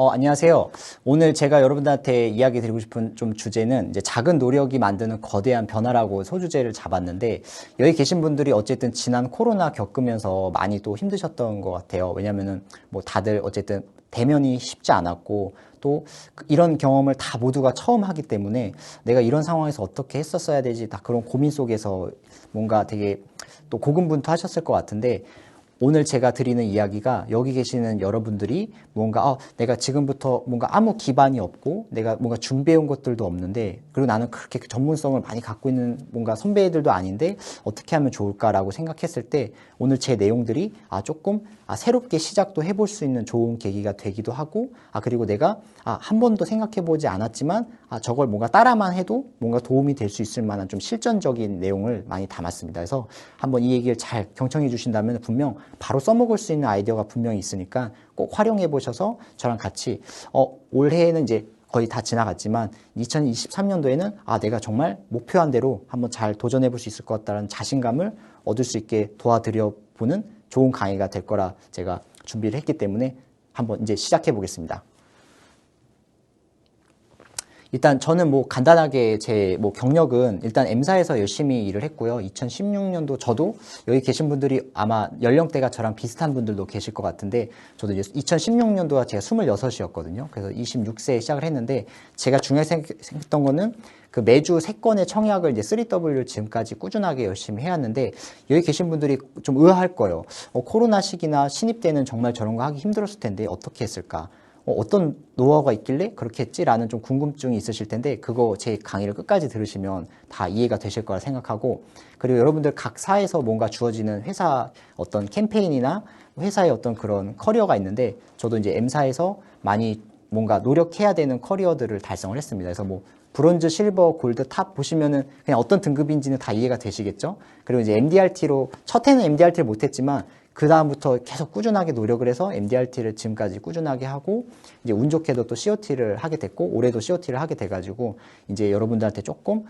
안녕하세요. 오늘 제가 여러분들한테 이야기 드리고 싶은 좀 주제는 이제 작은 노력이 만드는 거대한 변화라고 소주제를 잡았는데, 여기 계신 분들이 어쨌든 지난 코로나 겪으면서 많이 또 힘드셨던 것 같아요. 왜냐면은 뭐 다들 어쨌든 대면이 쉽지 않았고, 또 이런 경험을 다 모두가 처음 하기 때문에 내가 이런 상황에서 어떻게 했었어야 되지, 다 그런 고민 속에서 뭔가 되게 또 고군분투하셨을 것 같은데, 오늘 제가 드리는 이야기가 여기 계시는 여러분들이 뭔가 내가 지금부터 뭔가 아무 기반이 없고 내가 뭔가 준비해온 것들도 없는데, 그리고 나는 그렇게 전문성을 많이 갖고 있는 뭔가 선배들도 아닌데 어떻게 하면 좋을까라고 생각했을 때, 오늘 제 내용들이 조금 새롭게 시작도 해볼 수 있는 좋은 계기가 되기도 하고, 그리고 내가 한 번도 생각해보지 않았지만 저걸 뭔가 따라만 해도 뭔가 도움이 될 수 있을 만한 좀 실전적인 내용을 많이 담았습니다. 그래서 한번 이 얘기를 잘 경청해 주신다면 분명 바로 써먹을 수 있는 아이디어가 분명히 있으니까 꼭 활용해 보셔서 저랑 같이 올해에는 이제 거의 다 지나갔지만 2023년도에는 내가 정말 목표한 대로 한번 잘 도전해 볼 수 있을 것 같다는 자신감을 얻을 수 있게 도와드려 보는 좋은 강의가 될 거라 제가 준비를 했기 때문에 한번 이제 시작해 보겠습니다. 일단 저는 뭐 간단하게 제 뭐 경력은 일단 M사에서 열심히 일을 했고요. 2016년도 저도 여기 계신 분들이 아마 연령대가 저랑 비슷한 분들도 계실 것 같은데, 저도 이제 2016년도가 제가 26이었거든요. 그래서 26세에 시작을 했는데, 제가 중요하게 생각했던 거는 그 매주 3건의 청약을 이제 3W 지금까지 꾸준하게 열심히 해왔는데, 여기 계신 분들이 좀 의아할 거예요. 코로나 시기나 신입 때는 정말 저런 거 하기 힘들었을 텐데 어떻게 했을까? 어떤 노하우가 있길래 그렇게 했지라는 좀 궁금증이 있으실 텐데, 그거 제 강의를 끝까지 들으시면 다 이해가 되실 거라 생각하고, 그리고 여러분들 각 사에서 뭔가 주어지는 회사 어떤 캠페인이나 회사의 어떤 그런 커리어가 있는데, 저도 이제 M사에서 많이 뭔가 노력해야 되는 커리어들을 달성을 했습니다. 그래서 뭐 브론즈, 실버, 골드, 탑 보시면은 그냥 어떤 등급인지는 다 이해가 되시겠죠? 그리고 이제 MDRT로, 첫 해는 MDRT를 못했지만 그 다음부터 계속 꾸준하게 노력을 해서 MDRT를 지금까지 꾸준하게 하고, 이제 운 좋게도 또 COT를 하게 됐고, 올해도 COT를 하게 돼가지고 이제 여러분들한테 조금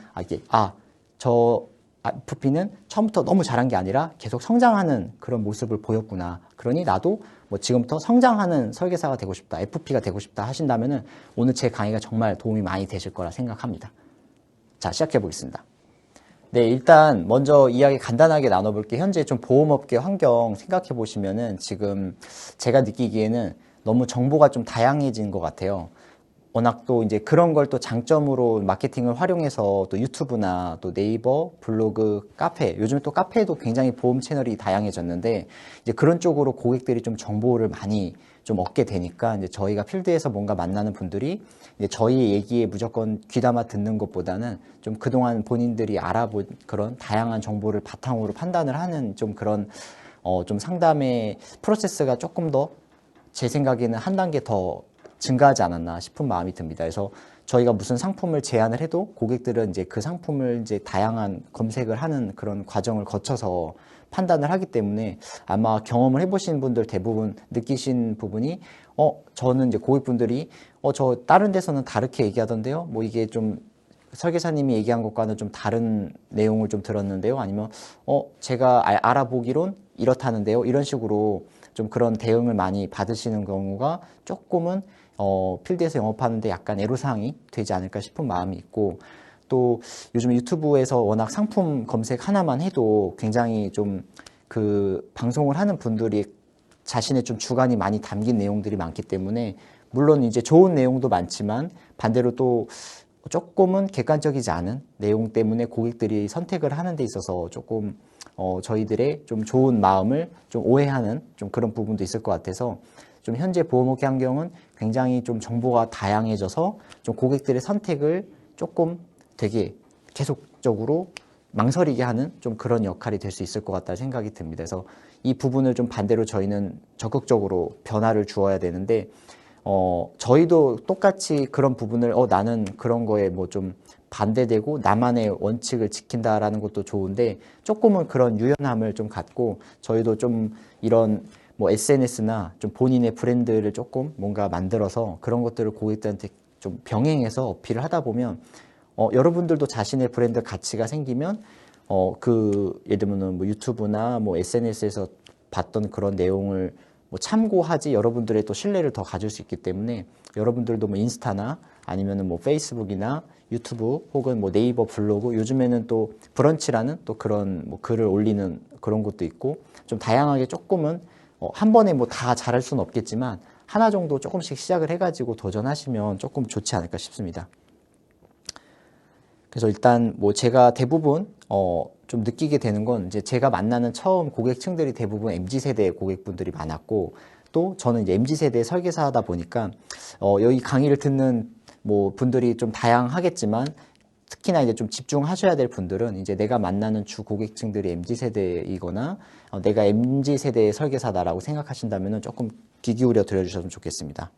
저 FP는 처음부터 너무 잘한 게 아니라 계속 성장하는 그런 모습을 보였구나. 그러니 나도 뭐 지금부터 성장하는 설계사가 되고 싶다, FP가 되고 싶다 하신다면은 오늘 제 강의가 정말 도움이 많이 되실 거라 생각합니다. 자, 시작해 보겠습니다. 네, 일단 먼저 이야기 간단하게 나눠볼게요. 현재 좀 보험업계 환경 생각해 보시면은 지금 제가 느끼기에는 너무 정보가 좀 다양해진 것 같아요. 워낙 또 이제 그런 걸 또 장점으로 마케팅을 활용해서 또 유튜브나 또 네이버, 블로그, 카페, 요즘에 또 카페에도 굉장히 보험 채널이 다양해졌는데, 이제 그런 쪽으로 고객들이 좀 정보를 많이 좀 얻게 되니까, 이제 저희가 필드에서 뭔가 만나는 분들이 이제 저희 얘기에 무조건 귀담아 듣는 것보다는 좀 그동안 본인들이 알아본 그런 다양한 정보를 바탕으로 판단을 하는 좀 그런 좀 상담의 프로세스가 조금 더 제 생각에는 한 단계 더 증가하지 않았나 싶은 마음이 듭니다. 그래서 저희가 무슨 상품을 제안을 해도 고객들은 이제 그 상품을 이제 다양한 검색을 하는 그런 과정을 거쳐서 판단을 하기 때문에, 아마 경험을 해보신 분들 대부분 느끼신 부분이 저는 이제 고객분들이 저 다른 데서는 다르게 얘기하던데요, 뭐 이게 좀 설계사님이 얘기한 것과는 좀 다른 내용을 좀 들었는데요, 아니면 제가 알아보기론 이렇다는데요, 이런 식으로 좀 그런 대응을 많이 받으시는 경우가 조금은 필드에서 영업하는데 약간 애로사항이 되지 않을까 싶은 마음이 있고, 또 요즘 유튜브에서 워낙 상품 검색 하나만 해도 굉장히 좀 그 방송을 하는 분들이 자신의 좀 주관이 많이 담긴 내용들이 많기 때문에, 물론 이제 좋은 내용도 많지만 반대로 또 조금은 객관적이지 않은 내용 때문에 고객들이 선택을 하는 데 있어서 조금 저희들의 좀 좋은 마음을 좀 오해하는 좀 그런 부분도 있을 것 같아서, 좀 현재 보험업계 환경은 굉장히 좀 정보가 다양해져서 좀 고객들의 선택을 조금 되게 계속적으로 망설이게 하는 좀 그런 역할이 될 수 있을 것 같다는 생각이 듭니다. 그래서 이 부분을 좀 반대로 저희는 적극적으로 변화를 주어야 되는데, 저희도 똑같이 그런 부분을 나는 그런 거에 뭐 좀 반대되고 나만의 원칙을 지킨다라는 것도 좋은데, 조금은 그런 유연함을 좀 갖고 저희도 좀 이런 뭐 SNS나 좀 본인의 브랜드를 조금 뭔가 만들어서 그런 것들을 고객들한테 좀 병행해서 어필을 하다 보면, 여러분들도 자신의 브랜드 가치가 생기면 예를 들면 뭐 유튜브나 뭐 SNS에서 봤던 그런 내용을 뭐 참고하지 여러분들의 또 신뢰를 더 가질 수 있기 때문에 여러분들도 뭐 인스타나 아니면은 뭐 페이스북이나 유튜브 혹은 뭐 네이버 블로그 요즘에는 또 브런치라는 또 그런 뭐 글을 올리는 그런 것도 있고 좀 다양하게 조금은 한 번에 뭐 다 잘할 수는 없겠지만 하나 정도 조금씩 시작을 해가지고 도전하시면 조금 좋지 않을까 싶습니다. 그래서 일단 뭐 제가 대부분 좀 느끼게 되는 건 이제 제가 만나는 처음 고객층들이 대부분 MZ세대 고객분들이 많았고 또 저는 이제 MZ세대 설계사다 보니까 여기 강의를 듣는 뭐 분들이 좀 다양하겠지만 특히나 이제 좀 집중하셔야 될 분들은 이제 내가 만나는 주 고객층들이 MZ세대이거나 내가 MZ세대의 설계사다라고 생각하신다면 조금 귀 기울여 들어주셨으면 좋겠습니다.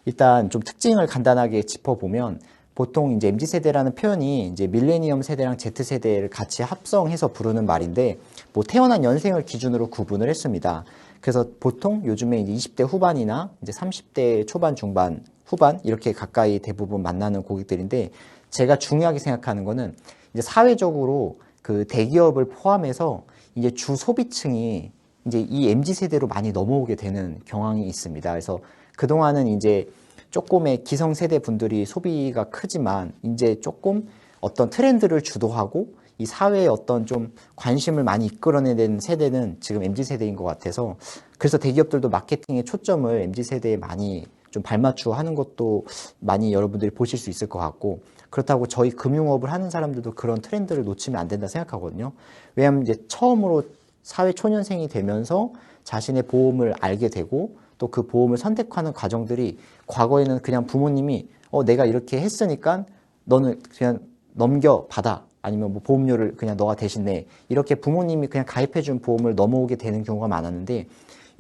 일단 좀 특징을 간단하게 짚어보면 보통 이제 MZ세대라는 표현이 이제 밀레니엄 세대랑 Z세대를 같이 합성해서 부르는 말인데 뭐 태어난 연생을 기준으로 구분을 했습니다. 그래서 보통 요즘에 이제 20대 후반이나 이제 30대 초반, 중반, 후반 이렇게 가까이 대부분 만나는 고객들인데 제가 중요하게 생각하는 거는 이제 사회적으로 그 대기업을 포함해서 이제 주 소비층이 이제 이 MZ세대로 많이 넘어오게 되는 경향이 있습니다. 그래서 그동안은 이제 조금의 기성세대 분들이 소비가 크지만 이제 조금 어떤 트렌드를 주도하고 이 사회에 어떤 좀 관심을 많이 이끌어내는 세대는 지금 MZ세대인 것 같아서 그래서 대기업들도 마케팅의 초점을 MZ세대에 많이 좀 발맞추어 하는 것도 많이 여러분들이 보실 수 있을 것 같고 그렇다고 저희 금융업을 하는 사람들도 그런 트렌드를 놓치면 안 된다 생각하거든요. 왜냐하면 이제 처음으로 사회 초년생이 되면서 자신의 보험을 알게 되고 또 그 보험을 선택하는 과정들이 과거에는 그냥 부모님이 내가 이렇게 했으니까 너는 그냥 넘겨받아 아니면 뭐 보험료를 그냥 너가 대신 내 이렇게 부모님이 그냥 가입해준 보험을 넘어오게 되는 경우가 많았는데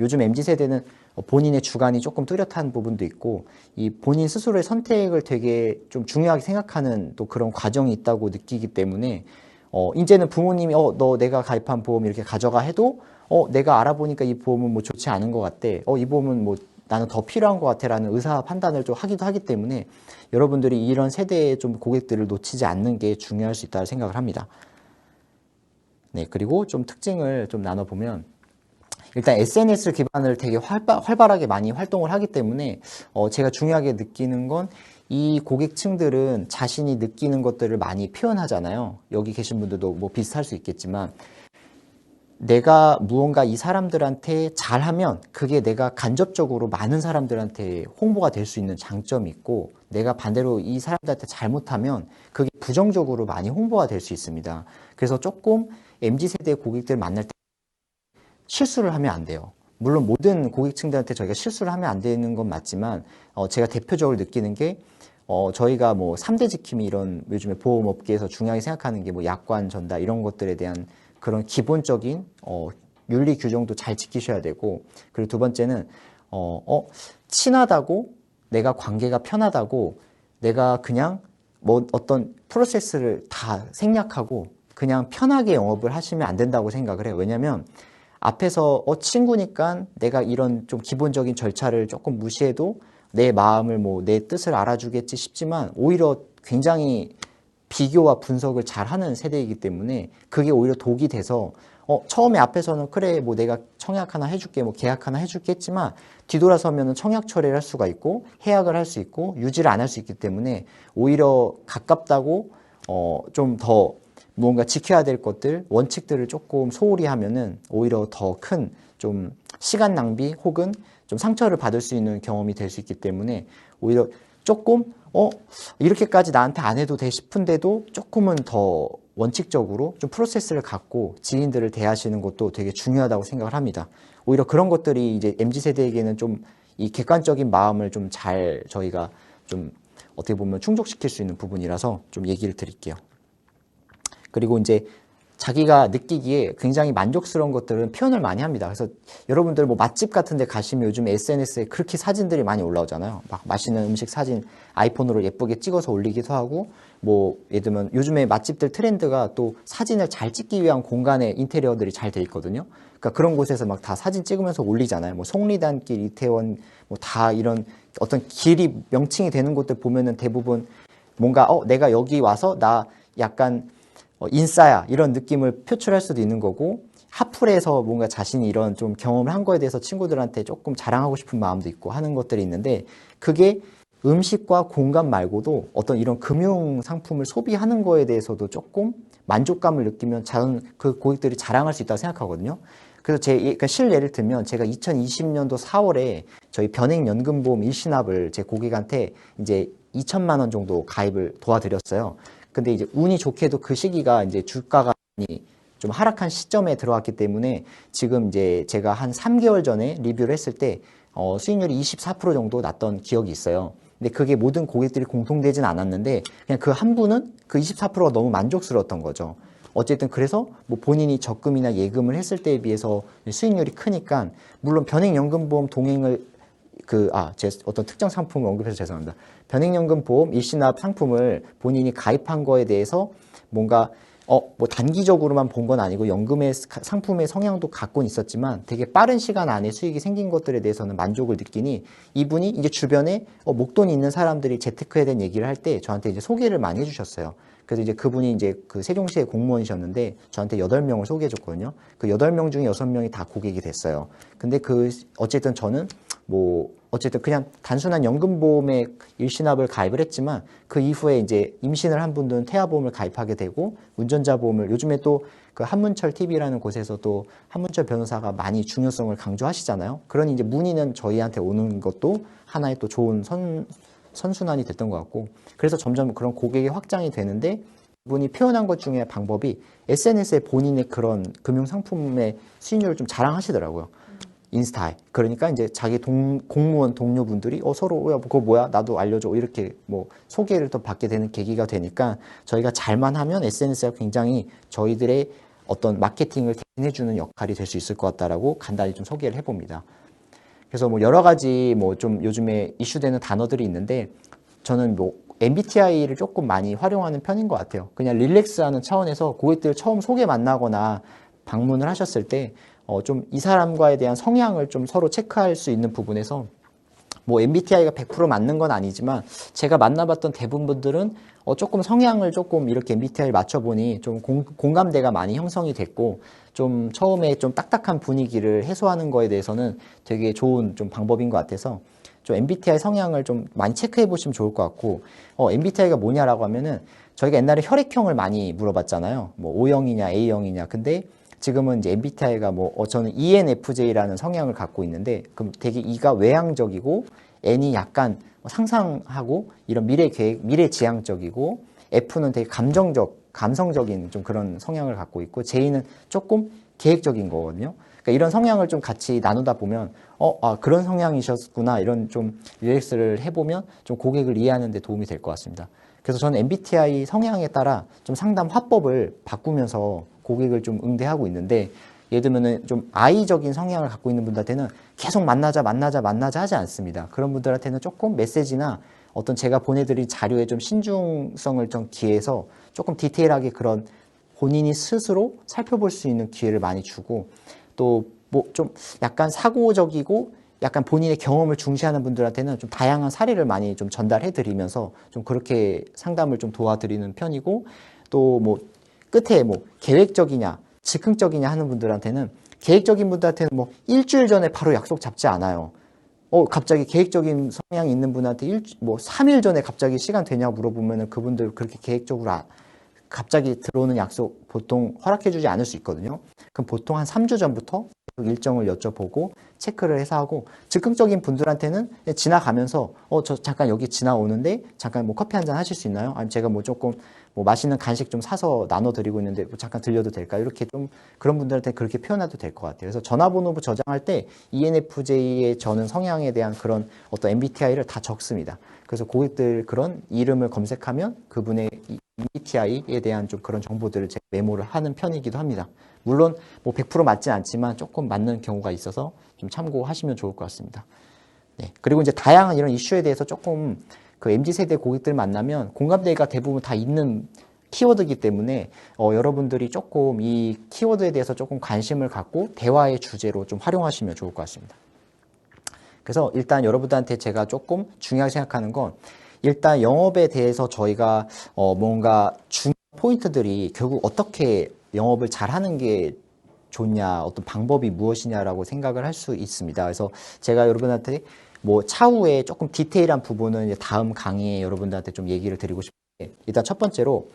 요즘 MZ세대는 본인의 주관이 조금 뚜렷한 부분도 있고 이 본인 스스로의 선택을 되게 좀 중요하게 생각하는 또 그런 과정이 있다고 느끼기 때문에 이제는 부모님이 너 내가 가입한 보험 이렇게 가져가 해도 내가 알아보니까 이 보험은 뭐 좋지 않은 것 같대. 이 보험은 뭐 나는 더 필요한 것 같아 라는 의사 판단을 좀 하기도 하기 때문에 여러분들이 이런 세대의 좀 고객들을 놓치지 않는 게 중요할 수 있다고 생각을 합니다. 네, 그리고 좀 특징을 좀 나눠보면 일단 SNS 기반을 되게 활발하게 많이 활동을 하기 때문에 제가 중요하게 느끼는 건 이 고객층들은 자신이 느끼는 것들을 많이 표현하잖아요. 여기 계신 분들도 뭐 비슷할 수 있겠지만 내가 무언가 이 사람들한테 잘하면 그게 내가 간접적으로 많은 사람들한테 홍보가 될 수 있는 장점이 있고 내가 반대로 이 사람들한테 잘못하면 그게 부정적으로 많이 홍보가 될 수 있습니다. 그래서 조금 MZ세대 고객들 만날 때 실수를 하면 안 돼요. 물론 모든 고객층들한테 저희가 실수를 하면 안 되는 건 맞지만 제가 대표적으로 느끼는 게 저희가 뭐 3대 지킴이 이런 요즘에 보험업계에서 중요하게 생각하는 게 뭐 약관 전달 이런 것들에 대한 그런 기본적인 윤리 규정도 잘 지키셔야 되고 그리고 두 번째는 친하다고 내가 관계가 편하다고 내가 그냥 뭐 어떤 프로세스를 다 생략하고 그냥 편하게 영업을 하시면 안 된다고 생각을 해요. 왜냐면 앞에서 친구니까 내가 이런 좀 기본적인 절차를 조금 무시해도 내 마음을 뭐 내 뜻을 알아주겠지 싶지만 오히려 굉장히 비교와 분석을 잘하는 세대이기 때문에 그게 오히려 독이 돼서 처음에 앞에서는 그래 뭐 내가 청약 하나 해줄게 뭐 계약 하나 해줄게 했지만 뒤돌아서면은 청약 처리를 할 수가 있고 해약을 할 수 있고 유지를 안 할 수 있기 때문에 오히려 가깝다고 좀 더 뭔가 지켜야 될 것들 원칙들을 조금 소홀히 하면은 오히려 더 큰 좀 시간 낭비 혹은 좀 상처를 받을 수 있는 경험이 될 수 있기 때문에 오히려 조금 이렇게까지 나한테 안 해도 돼 싶은데도 조금은 더 원칙적으로 좀 프로세스를 갖고 지인들을 대하시는 것도 되게 중요하다고 생각을 합니다. 오히려 그런 것들이 이제 MZ세대에게는 좀 이 객관적인 마음을 좀 잘 저희가 좀 어떻게 보면 충족시킬 수 있는 부분이라서 좀 얘기를 드릴게요. 그리고 이제 자기가 느끼기에 굉장히 만족스러운 것들은 표현을 많이 합니다. 그래서 여러분들 뭐 맛집 같은 데 가시면 요즘 SNS에 그렇게 사진들이 많이 올라오잖아요. 막 맛있는 음식 사진 아이폰으로 예쁘게 찍어서 올리기도 하고 뭐 예를 들면 요즘에 맛집들 트렌드가 또 사진을 잘 찍기 위한 공간에 인테리어들이 잘 돼 있거든요. 그러니까 그런 곳에서 막 다 사진 찍으면서 올리잖아요. 뭐 속리단길, 이태원 뭐 다 이런 어떤 길이 명칭이 되는 곳들 보면은 대부분 뭔가 내가 여기 와서 나 약간 인싸야 이런 느낌을 표출할 수도 있는 거고 하플에서 뭔가 자신이 이런 좀 경험을 한 거에 대해서 친구들한테 조금 자랑하고 싶은 마음도 있고 하는 것들이 있는데 그게 음식과 공간 말고도 어떤 이런 금융 상품을 소비하는 거에 대해서도 조금 만족감을 느끼면 저는 그 고객들이 자랑할 수 있다고 생각하거든요. 그래서 그러니까 실예를 들면 제가 2020년도 4월에 저희 변액연금보험 일시납을 제 고객한테 이제 2천만 원 정도 가입을 도와드렸어요. 근데 이제 운이 좋게도 그 시기가 이제 주가가 좀 하락한 시점에 들어왔기 때문에 지금 이제 제가 한 3개월 전에 리뷰를 했을 때 수익률이 24% 정도 났던 기억이 있어요. 근데 그게 모든 고객들이 공통되진 않았는데 그냥 그 한 분은 그 24%가 너무 만족스러웠던 거죠. 어쨌든 그래서 뭐 본인이 적금이나 예금을 했을 때에 비해서 수익률이 크니까 물론 변액연금보험 동행을 제 어떤 특정 상품을 언급해서 죄송합니다. 변액연금보험 일시납 상품을 본인이 가입한 거에 대해서 뭔가 뭐 단기적으로만 본 건 아니고 연금의 상품의 성향도 갖고는 있었지만 되게 빠른 시간 안에 수익이 생긴 것들에 대해서는 만족을 느끼니 이분이 이제 주변에 목돈이 있는 사람들이 재테크에 대한 얘기를 할 때 저한테 이제 소개를 많이 해주셨어요. 그래서 이제 그분이 이제 그 세종시의 공무원이셨는데 저한테 8명을 소개해줬거든요. 그 8명 중에 6명이 다 고객이 됐어요. 근데 어쨌든 저는 어쨌든 그냥 단순한 연금보험에 일시납을 가입을 했지만 그 이후에 이제 임신을 한 분들은 태아보험을 가입하게 되고 운전자 보험을 요즘에 또 그 한문철 TV라는 곳에서 또 한문철 변호사가 많이 중요성을 강조하시잖아요. 그러니 이제 문의는 저희한테 오는 것도 하나의 또 좋은 선순환이 됐던 것 같고 그래서 점점 그런 고객이 확장이 되는데 분이 표현한 것 중에 방법이 SNS에 본인의 그런 금융상품의 수익률을 좀 자랑하시더라고요. 인스타에. 그러니까 이제 자기 공무원 동료분들이 서로 야 그거 뭐야 나도 알려줘 이렇게 뭐 소개를 또 받게 되는 계기가 되니까 저희가 잘만 하면 SNS가 굉장히 저희들의 어떤 마케팅을 대신해주는 역할이 될 수 있을 것 같다라고 간단히 좀 소개를 해봅니다. 그래서 뭐 여러 가지 뭐 좀 요즘에 이슈되는 단어들이 있는데 저는 뭐 MBTI를 조금 많이 활용하는 편인 것 같아요. 그냥 릴렉스하는 차원에서 고객들 처음 소개 만나거나 방문을 하셨을 때 좀 이 사람과에 대한 성향을 좀 서로 체크할 수 있는 부분에서 뭐 MBTI가 100% 맞는 건 아니지만 제가 만나봤던 대부분 분들은 조금 성향을 조금 이렇게 MBTI를 맞춰보니 좀 공감대가 많이 형성이 됐고 좀 처음에 좀 딱딱한 분위기를 해소하는 거에 대해서는 되게 좋은 좀 방법인 것 같아서 좀 MBTI 성향을 좀 많이 체크해 보시면 좋을 것 같고 MBTI가 뭐냐라고 하면은 저희가 옛날에 혈액형을 많이 물어봤잖아요. 뭐 O형이냐 A형이냐. 근데 지금은 이제 MBTI가 저는 ENFJ라는 성향을 갖고 있는데, 그럼 되게 E가 외향적이고, N이 약간 상상하고, 이런 미래 계획, 미래지향적이고, F는 되게 감성적인 좀 그런 성향을 갖고 있고, J는 조금 계획적인 거거든요. 그러니까 이런 성향을 좀 같이 나누다 보면, 그런 성향이셨구나, 이런 좀 릴렉스를 해보면 좀 고객을 이해하는 데 도움이 될 것 같습니다. 그래서 저는 MBTI 성향에 따라 좀 상담 화법을 바꾸면서 고객을 좀 응대하고 있는데, 예를 들면은 좀 I적인 성향을 갖고 있는 분들한테는 계속 만나자 하지 않습니다. 그런 분들한테는 조금 메시지나 어떤 제가 보내드린 자료에 좀 신중성을 좀 기해서 조금 디테일하게 그런 본인이 스스로 살펴볼 수 있는 기회를 많이 주고, 또 뭐 좀 약간 사고적이고 약간 본인의 경험을 중시하는 분들한테는 좀 다양한 사례를 많이 좀 전달해 드리면서 좀 그렇게 상담을 좀 도와드리는 편이고, 또 뭐 끝에 뭐 계획적이냐 즉흥적이냐 하는 분들한테는, 계획적인 분들한테는 뭐 일주일 전에 바로 약속 잡지 않아요. 갑자기 계획적인 성향이 있는 분한테 3일 전에 갑자기 시간 되냐고 물어보면은 그분들 그렇게 계획적으로 갑자기 들어오는 약속 보통 허락해주지 않을 수 있거든요. 그럼 보통 한 3주 전부터 일정을 여쭤보고 체크를 해서 하고, 즉흥적인 분들한테는 지나가면서 저 잠깐 여기 지나오는데 잠깐 뭐 커피 한잔 하실 수 있나요? 아니면 제가 뭐 조금 뭐 맛있는 간식 좀 사서 나눠드리고 있는데 뭐 잠깐 들려도 될까요? 이렇게 좀 그런 분들한테 그렇게 표현해도 될 것 같아요. 그래서 전화번호 저장할 때 ENFJ의 저는 성향에 대한 그런 어떤 MBTI를 다 적습니다. 그래서 고객들 그런 이름을 검색하면 그분의 MBTI에 대한 좀 그런 정보들을 제가 메모를 하는 편이기도 합니다. 물론 뭐 100% 맞진 않지만 조금 맞는 경우가 있어서 좀 참고하시면 좋을 것 같습니다. 네. 그리고 이제 다양한 이런 이슈에 대해서 조금 그 MZ세대 고객들 만나면 공감대가 대부분 다 있는 키워드이기 때문에 여러분들이 조금 이 키워드에 대해서 조금 관심을 갖고 대화의 주제로 좀 활용하시면 좋을 것 같습니다. 그래서 일단 여러분들한테 제가 조금 중요하게 생각하는 건, 일단 영업에 대해서 저희가 뭔가 중요한 포인트들이 결국 어떻게 영업을 잘하는 게 좋냐, 어떤 방법이 무엇이냐라고 생각을 할 수 있습니다. 그래서 제가 여러분한테 뭐 차후에 조금 디테일한 부분은 이제 다음 강의에 여러분들한테 좀 얘기를 드리고 싶은데, 일단 첫 번째로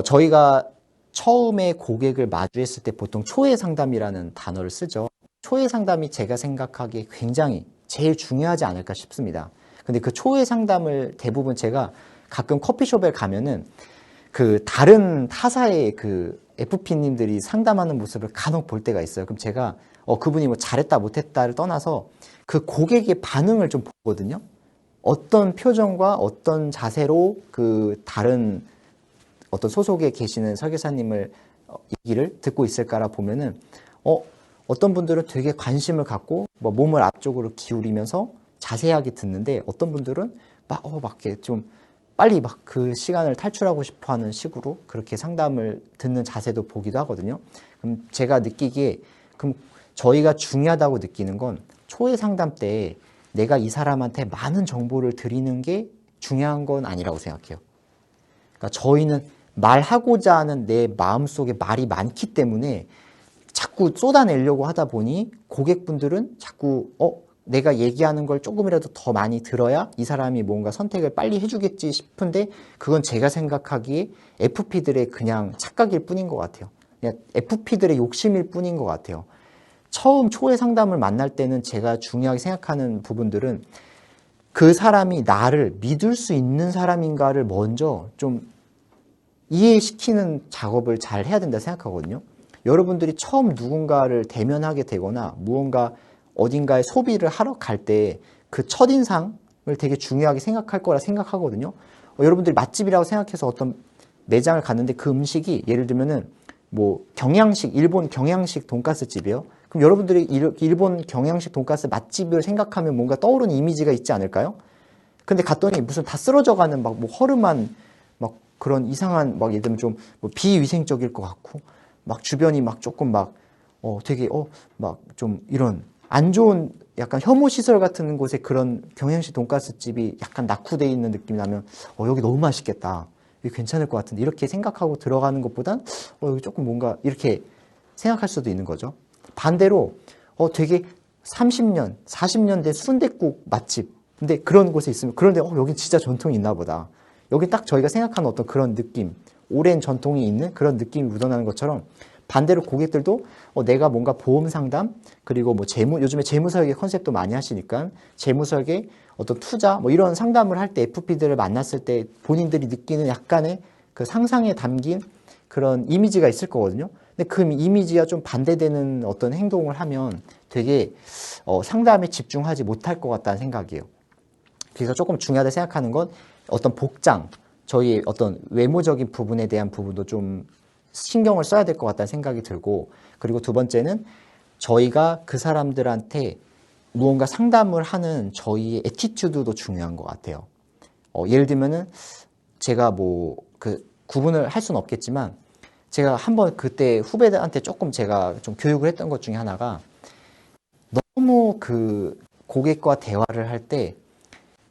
저희가 처음에 고객을 마주했을 때 보통 초회 상담이라는 단어를 쓰죠. 초회 상담이 제가 생각하기에 굉장히 제일 중요하지 않을까 싶습니다. 근데 그 초회 상담을 대부분 제가 가끔 커피숍에 가면은 그 다른 타사의 그 FP님들이 상담하는 모습을 간혹 볼 때가 있어요. 그럼 제가 그분이 뭐 잘했다 못했다를 떠나서 그 고객의 반응을 좀 보거든요. 어떤 표정과 어떤 자세로 그 다른 어떤 소속에 계시는 설계사님을 얘기를 듣고 있을까라 보면은 어떤 분들은 되게 관심을 갖고 뭐 몸을 앞쪽으로 기울이면서 자세하게 듣는데, 어떤 분들은 막 이렇게 좀 빨리 막 그 시간을 탈출하고 싶어 하는 식으로 그렇게 상담을 듣는 자세도 보기도 하거든요. 그럼 제가 느끼기에, 그럼 저희가 중요하다고 느끼는 건 초회 상담 때 내가 이 사람한테 많은 정보를 드리는 게 중요한 건 아니라고 생각해요. 그러니까 저희는 말하고자 하는 내 마음속에 말이 많기 때문에 자꾸 쏟아내려고 하다 보니 고객분들은 자꾸 내가 얘기하는 걸 조금이라도 더 많이 들어야 이 사람이 뭔가 선택을 빨리 해주겠지 싶은데, 그건 제가 생각하기에 FP들의 그냥 착각일 뿐인 것 같아요. 그냥 FP들의 욕심일 뿐인 것 같아요. 처음 초회 상담을 만날 때는 제가 중요하게 생각하는 부분들은 그 사람이 나를 믿을 수 있는 사람인가를 먼저 좀 이해시키는 작업을 잘 해야 된다 생각하거든요. 여러분들이 처음 누군가를 대면하게 되거나 무언가 어딘가에 소비를 하러 갈 때 그 첫인상을 되게 중요하게 생각할 거라 생각하거든요. 여러분들이 맛집이라고 생각해서 어떤 매장을 갔는데 그 음식이 예를 들면은 뭐 경양식, 일본 경양식 돈가스 집이에요. 그럼 여러분들이 일본 경양식 돈가스 맛집을 생각하면 뭔가 떠오르는 이미지가 있지 않을까요? 근데 갔더니 무슨 다 쓰러져가는 막 뭐 허름한 막 그런 이상한 막 예를 들면 좀 뭐 비위생적일 것 같고 막 주변이 막 조금 막 되게 막 좀 이런 안 좋은 약간 혐오 시설 같은 곳에 그런 경양식 돈가스 집이 약간 낙후되어 있는 느낌이 나면 여기 너무 맛있겠다, 여기 괜찮을 것 같은데, 이렇게 생각하고 들어가는 것보단 여기 조금 뭔가 이렇게 생각할 수도 있는 거죠. 반대로 되게 30년, 40년 된 순댓국 맛집, 근데 그런 곳에 있으면, 그런데 여기 진짜 전통이 있나 보다, 여기 딱 저희가 생각하는 어떤 그런 느낌, 오랜 전통이 있는 그런 느낌이 묻어나는 것처럼, 반대로 고객들도 내가 뭔가 보험 상담, 그리고 뭐 요즘에 재무설계 컨셉도 많이 하시니까 재무설계, 어떤 투자 뭐 이런 상담을 할 때 FP들을 만났을 때 본인들이 느끼는 약간의 그 상상에 담긴 그런 이미지가 있을 거거든요. 근데 그 이미지와 좀 반대되는 어떤 행동을 하면 되게 상담에 집중하지 못할 것 같다는 생각이에요. 그래서 조금 중요하다 생각하는 건 어떤 복장, 저희의 어떤 외모적인 부분에 대한 부분도 좀 신경을 써야 될 것 같다는 생각이 들고, 그리고 두 번째는 저희가 그 사람들한테 무언가 상담을 하는 저희의 애티튜드도 중요한 것 같아요. 예를 들면은 제가 뭐 그 구분을 할 수는 없겠지만, 제가 한번 그때 후배들한테 조금 제가 좀 교육을 했던 것 중에 하나가, 너무 그 고객과 대화를 할 때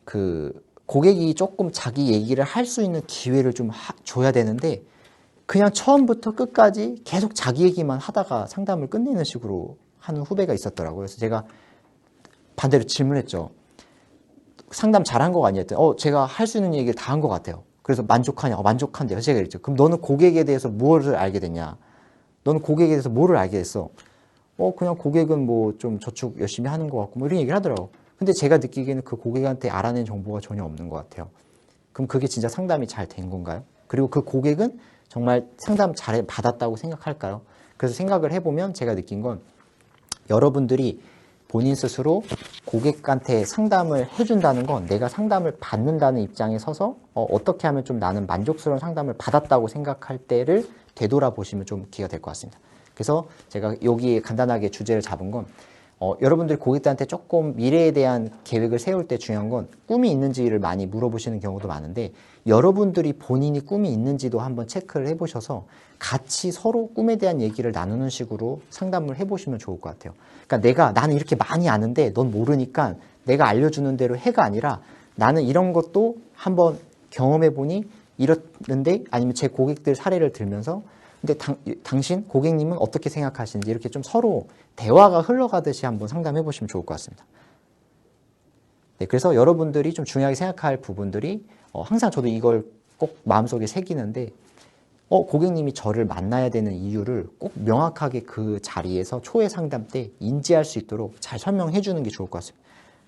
그 고객이 조금 자기 얘기를 할 수 있는 기회를 좀 줘야 되는데, 그냥 처음부터 끝까지 계속 자기 얘기만 하다가 상담을 끝내는 식으로 하는 후배가 있었더라고요. 그래서 제가 반대로 질문했죠. 상담 잘한 거 아니에요? 제가 할 수 있는 얘기를 다 한 것 같아요. 그래서 만족하냐? 만족한대요. 제가 그랬죠. 그럼 너는 고객에 대해서 무엇을 알게 됐냐? 너는 고객에 대해서 뭐를 알게 됐어? 그냥 고객은 뭐 좀 저축 열심히 하는 것 같고 뭐 이런 얘기를 하더라고. 근데 제가 느끼기에는 그 고객한테 알아낸 정보가 전혀 없는 것 같아요. 그럼 그게 진짜 상담이 잘 된 건가요? 그리고 그 고객은 정말 상담 잘 받았다고 생각할까요? 그래서 생각을 해보면 제가 느낀 건, 여러분들이 본인 스스로 고객한테 상담을 해준다는 건 내가 상담을 받는다는 입장에 서서 어떻게 하면 좀 나는 만족스러운 상담을 받았다고 생각할 때를 되돌아보시면 좀 기회가 될 것 같습니다. 그래서 제가 여기에 간단하게 주제를 잡은 건, 여러분들이 고객들한테 조금 미래에 대한 계획을 세울 때 중요한 건 꿈이 있는지를 많이 물어보시는 경우도 많은데, 여러분들이 본인이 꿈이 있는지도 한번 체크를 해보셔서 같이 서로 꿈에 대한 얘기를 나누는 식으로 상담을 해보시면 좋을 것 같아요. 그러니까 나는 이렇게 많이 아는데 넌 모르니까 내가 알려주는 대로 해가 아니라, 나는 이런 것도 한번 경험해보니 이렇는데, 아니면 제 고객들 사례를 들면서 근데 당신 고객님은 어떻게 생각하시는지 이렇게 좀 서로 대화가 흘러가듯이 한번 상담해 보시면 좋을 것 같습니다. 네, 그래서 여러분들이 좀 중요하게 생각할 부분들이 항상 저도 이걸 꼭 마음속에 새기는데 고객님이 저를 만나야 되는 이유를 꼭 명확하게 그 자리에서 초회 상담 때 인지할 수 있도록 잘 설명해 주는 게 좋을 것 같습니다.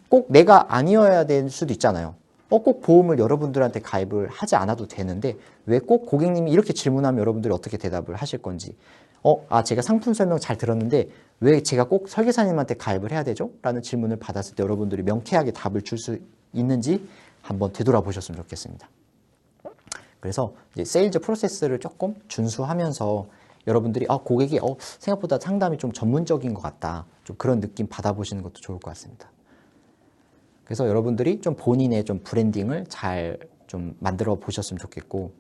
꼭 내가 아니어야 될 수도 있잖아요. 꼭 보험을 여러분들한테 가입을 하지 않아도 되는데 왜 꼭 고객님이 이렇게 질문하면 여러분들이 어떻게 대답을 하실 건지 제가 상품 설명 잘 들었는데 왜 제가 꼭 설계사님한테 가입을 해야 되죠? 라는 질문을 받았을 때 여러분들이 명쾌하게 답을 줄 수 있는지 한번 되돌아보셨으면 좋겠습니다. 그래서 이제 세일즈 프로세스를 조금 준수하면서 여러분들이 고객이 생각보다 상담이 좀 전문적인 것 같다. 좀 그런 느낌 받아보시는 것도 좋을 것 같습니다. 그래서 여러분들이 좀 본인의 좀 브랜딩을 잘 좀 만들어 보셨으면 좋겠고,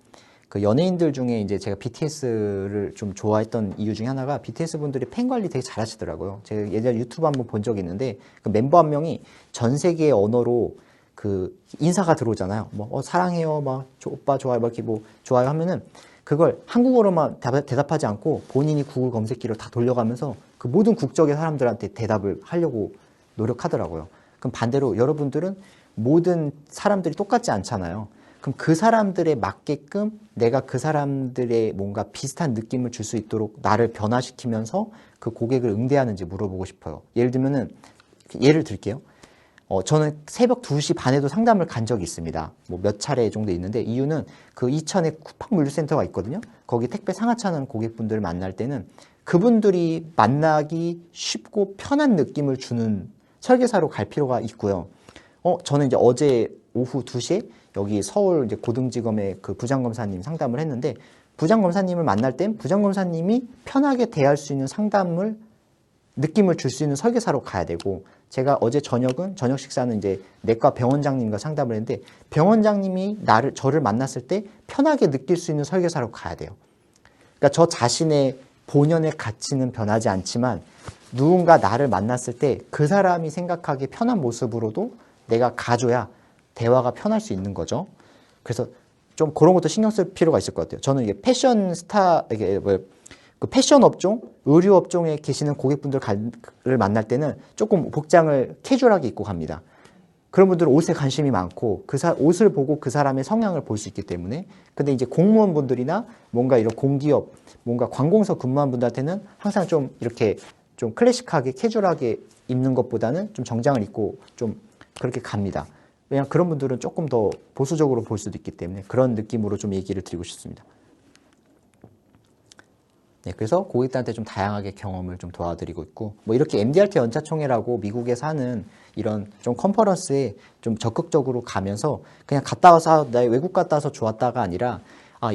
그 연예인들 중에 이제 제가 BTS를 좀 좋아했던 이유 중에 하나가 BTS 분들이 팬 관리 되게 잘 하시더라고요. 제가 예전에 유튜브 한번 본 적이 있는데 그 멤버 한 명이 전 세계의 언어로 그 인사가 들어오잖아요. 뭐 사랑해요, 막 오빠 좋아요, 막 이렇게 뭐 좋아요 하면은 그걸 한국어로만 대답하지 않고 본인이 구글 검색기를 다 돌려가면서 그 모든 국적의 사람들한테 대답을 하려고 노력하더라고요. 그럼 반대로 여러분들은 모든 사람들이 똑같지 않잖아요. 그럼 그 사람들에 맞게끔 내가 그 사람들의 뭔가 비슷한 느낌을 줄 수 있도록 나를 변화시키면서 그 고객을 응대하는지 물어보고 싶어요. 예를 들면은, 예를 들게요. 저는 새벽 2시 반에도 상담을 간 적이 있습니다. 뭐 몇 차례 정도 있는데, 이유는 그 이천에 쿠팡물류센터가 있거든요. 거기 택배 상하차하는 고객분들을 만날 때는 그분들이 만나기 쉽고 편한 느낌을 주는 설계사로 갈 필요가 있고요. 저는 이제 어제 오후 2시에 여기 서울 이제 고등지검의 그 부장검사님 상담을 했는데, 부장검사님을 만날 땐 부장검사님이 편하게 대할 수 있는 상담을 느낌을 줄 수 있는 설계사로 가야 되고, 제가 어제 저녁 식사는 이제 내과 병원장님과 상담을 했는데 병원장님이 저를 만났을 때 편하게 느낄 수 있는 설계사로 가야 돼요. 그러니까 저 자신의 본연의 가치는 변하지 않지만 누군가 나를 만났을 때 그 사람이 생각하기 편한 모습으로도 내가 가줘야 대화가 편할 수 있는 거죠. 그래서 좀 그런 것도 신경 쓸 필요가 있을 것 같아요. 저는 이게 패션 스타, 이게 그 패션 업종, 의류 업종에 계시는 고객분들을 만날 때는 조금 복장을 캐주얼하게 입고 갑니다. 그런 분들은 옷에 관심이 많고 옷을 보고 그 사람의 성향을 볼 수 있기 때문에. 근데 이제 공무원분들이나 뭔가 이런 공기업, 뭔가 관공서 근무한 분들한테는 항상 좀 이렇게 좀 클래식하게 캐주얼하게 입는 것보다는 좀 정장을 입고 좀 그렇게 갑니다. 왜냐하면 그런 분들은 조금 더 보수적으로 볼 수도 있기 때문에 그런 느낌으로 좀 얘기를 드리고 싶습니다. 네, 그래서 고객들한테 좀 다양하게 경험을 좀 도와드리고 있고, 뭐 이렇게 MDRT 연차총회라고 미국에서 하는 이런 좀 컨퍼런스에 좀 적극적으로 가면서 그냥 갔다 와서 나 외국 갔다 와서 좋았다가 아니라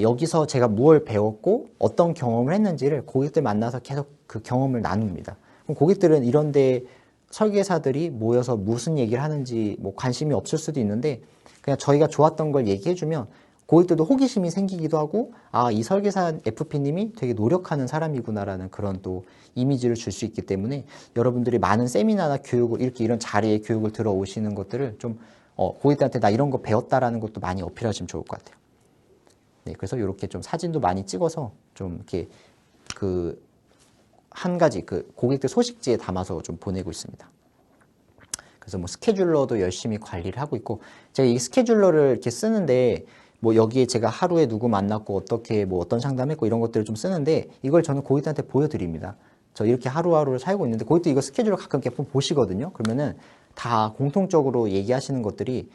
여기서 제가 무엇을 배웠고 어떤 경험을 했는지를 고객들 만나서 계속 그 경험을 나눕니다. 그럼 고객들은 이런데 설계사들이 모여서 무슨 얘기를 하는지 뭐 관심이 없을 수도 있는데 그냥 저희가 좋았던 걸 얘기해주면 고객들도 호기심이 생기기도 하고 이 설계사 FP님이 되게 노력하는 사람이구나라는 그런 또 이미지를 줄 수 있기 때문에 여러분들이 많은 세미나나 교육을 이런 자리에 교육을 들어오시는 것들을 좀 고객들한테 나 이런 거 배웠다라는 것도 많이 어필하시면 좋을 것 같아요. 네, 그래서 이렇게 좀 사진도 많이 찍어서 좀 이렇게 그 한 가지 그 고객들 소식지에 담아서 좀 보내고 있습니다. 그래서 뭐 스케줄러도 열심히 관리를 하고 있고, 제가 이 스케줄러를 이렇게 쓰는데 뭐 여기에 제가 하루에 누구 만났고 어떻게 뭐 어떤 상담했고 이런 것들을 좀 쓰는데 이걸 저는 고객들한테 보여드립니다. 저 이렇게 하루하루를 살고 있는데 고객들 이거 스케줄러 가끔 이렇게 보시거든요. 그러면은 다 공통적으로 얘기하시는 것들이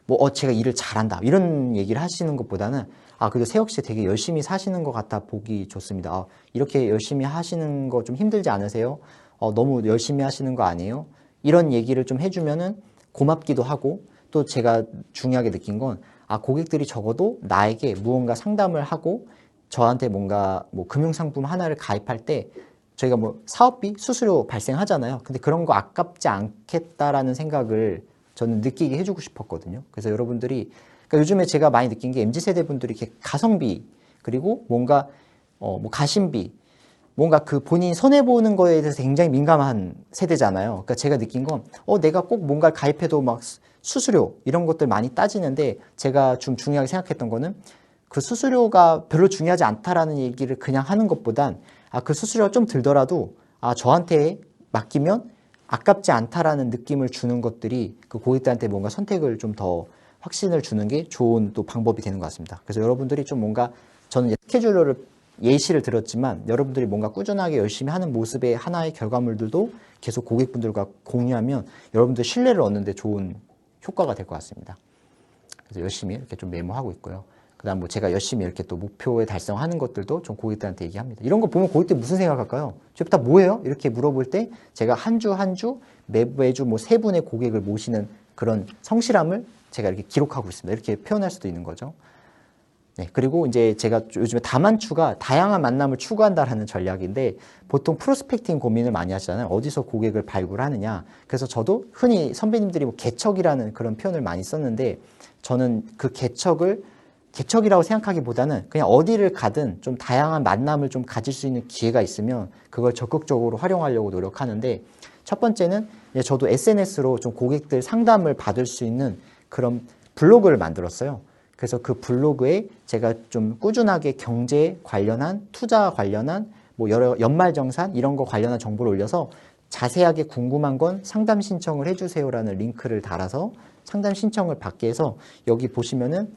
뭐 제가 일을 잘한다 이런 얘기를 하시는 것보다는 그래도 세혁 씨 되게 열심히 사시는 것 같아 보기 좋습니다. 이렇게 열심히 하시는 거 좀 힘들지 않으세요? 너무 열심히 하시는 거 아니에요? 이런 얘기를 좀 해주면은 고맙기도 하고, 또 제가 중요하게 느낀 건 고객들이 적어도 나에게 무언가 상담을 하고 저한테 뭔가 뭐 금융상품 하나를 가입할 때 저희가 뭐 사업비, 수수료 발생하잖아요. 근데 그런 거 아깝지 않겠다라는 생각을 저는 느끼게 해주고 싶었거든요. 그래서 여러분들이 그러니까 요즘에 제가 많이 느낀 게 MZ세대 분들이 이렇게 가성비 그리고 뭔가 뭐 가심비 뭔가 그 본인이 손해보는 거에 대해서 굉장히 민감한 세대잖아요. 그러니까 제가 느낀 건 내가 꼭 뭔가를 가입해도 막 수수료 이런 것들 많이 따지는데 제가 좀 중요하게 생각했던 거는 그 수수료가 별로 중요하지 않다라는 얘기를 그냥 하는 것보단 그 수수료가 좀 들더라도 저한테 맡기면 아깝지 않다라는 느낌을 주는 것들이 그 고객들한테 뭔가 선택을 좀 더 확신을 주는 게 좋은 또 방법이 되는 것 같습니다. 그래서 여러분들이 좀 뭔가 저는 스케줄러를 예시를 들었지만 여러분들이 뭔가 꾸준하게 열심히 하는 모습의 하나의 결과물들도 계속 고객분들과 공유하면 여러분들 신뢰를 얻는 데 좋은 효과가 될 것 같습니다. 그래서 열심히 이렇게 좀 메모하고 있고요. 그 다음 뭐 제가 열심히 이렇게 또 목표에 달성하는 것들도 좀 고객들한테 얘기합니다. 이런 거 보면 고객들 무슨 생각할까요? 저다 뭐예요? 이렇게 물어볼 때 제가 한 주 한 주 매주 뭐 세 분의 고객을 모시는 그런 성실함을 제가 이렇게 기록하고 있습니다. 이렇게 표현할 수도 있는 거죠. 네, 그리고 이제 제가 요즘에 다만추가 다양한 만남을 추구한다라는 전략인데 보통 프로스펙팅 고민을 많이 하시잖아요. 어디서 고객을 발굴하느냐. 그래서 저도 흔히 선배님들이 뭐 개척이라는 그런 표현을 많이 썼는데 저는 그 개척이라고 생각하기보다는 그냥 어디를 가든 좀 다양한 만남을 좀 가질 수 있는 기회가 있으면 그걸 적극적으로 활용하려고 노력하는데 첫 번째는 저도 SNS로 좀 고객들 상담을 받을 수 있는 그런 블로그를 만들었어요. 그래서 그 블로그에 제가 좀 꾸준하게 경제 관련한 투자 관련한 뭐 여러 연말정산 이런 거 관련한 정보를 올려서 자세하게 궁금한 건 상담 신청을 해주세요라는 링크를 달아서 상담 신청을 받게 해서 여기 보시면은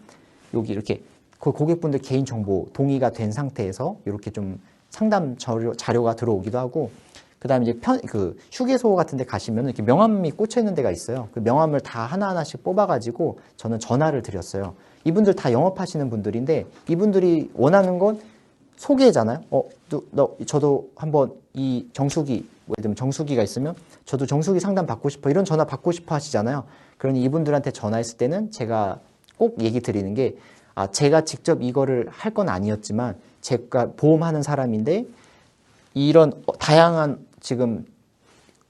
여기 이렇게 그 고객분들 개인 정보 동의가 된 상태에서 이렇게 좀 상담 자료가 들어오기도 하고 그다음에 이제 그 휴게소 같은 데 가시면은 이렇게 명함이 꽂혀 있는 데가 있어요. 그 명함을 다 하나하나씩 뽑아가지고 저는 전화를 드렸어요. 이분들 다 영업하시는 분들인데 이분들이 원하는 건 소개잖아요. 저도 한번 이 정수기, 예를 들면 정수기가 있으면 저도 정수기 상담 받고 싶어 이런 전화 받고 싶어 하시잖아요. 그러니 이분들한테 전화했을 때는 제가 꼭 얘기 드리는 게 제가 직접 이거를 할 건 아니었지만 제가 보험하는 사람인데 이런 다양한 지금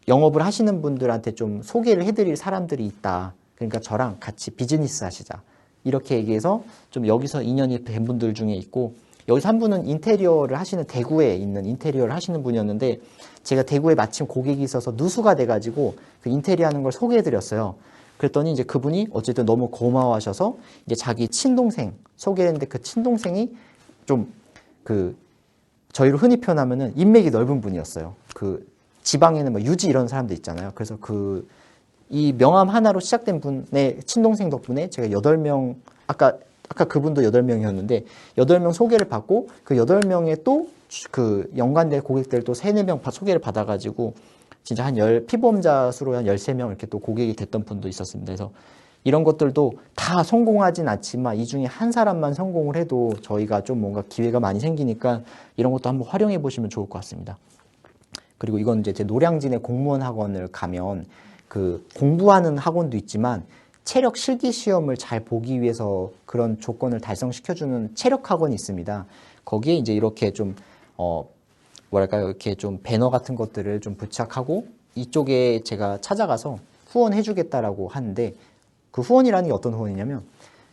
영업을 하시는 분들한테 좀 소개를 해드릴 사람들이 있다. 그러니까 저랑 같이 비즈니스 하시자. 이렇게 얘기해서 좀 여기서 인연이 된 분들 중에 있고 여기서 한 분은 인테리어를 하시는 대구에 있는 인테리어를 하시는 분이었는데 제가 대구에 마침 고객이 있어서 누수가 돼가지고 그 인테리어 하는 걸 소개해드렸어요. 그랬더니 이제 그분이 어쨌든 너무 고마워하셔서 이제 자기 친동생 소개했는데 그 친동생이 좀 저희로 흔히 표현하면은 인맥이 넓은 분이었어요. 그 지방에는 뭐 유지 이런 사람들 있잖아요. 그래서 이 명함 하나로 시작된 분의 친동생 덕분에 제가 8명, 아까 그분도 8명이었는데 8명 소개를 받고 그 8명의 또 그 연관된 고객들 또 3, 4명 소개를 받아가지고 진짜 피보험자 수로 한 13명 이렇게 또 고객이 됐던 분도 있었습니다. 그래서 이런 것들도 다 성공하진 않지만 이 중에 한 사람만 성공을 해도 저희가 좀 뭔가 기회가 많이 생기니까 이런 것도 한번 활용해 보시면 좋을 것 같습니다. 그리고 이건 이제 제 노량진의 공무원 학원을 가면 그 공부하는 학원도 있지만 체력 실기 시험을 잘 보기 위해서 그런 조건을 달성시켜주는 체력 학원이 있습니다. 거기에 이제 이렇게 좀 뭐랄까요, 이렇게 좀 배너 같은 것들을 좀 부착하고 이쪽에 제가 찾아가서 후원해주겠다라고 하는데 그 후원이라는 게 어떤 후원이냐면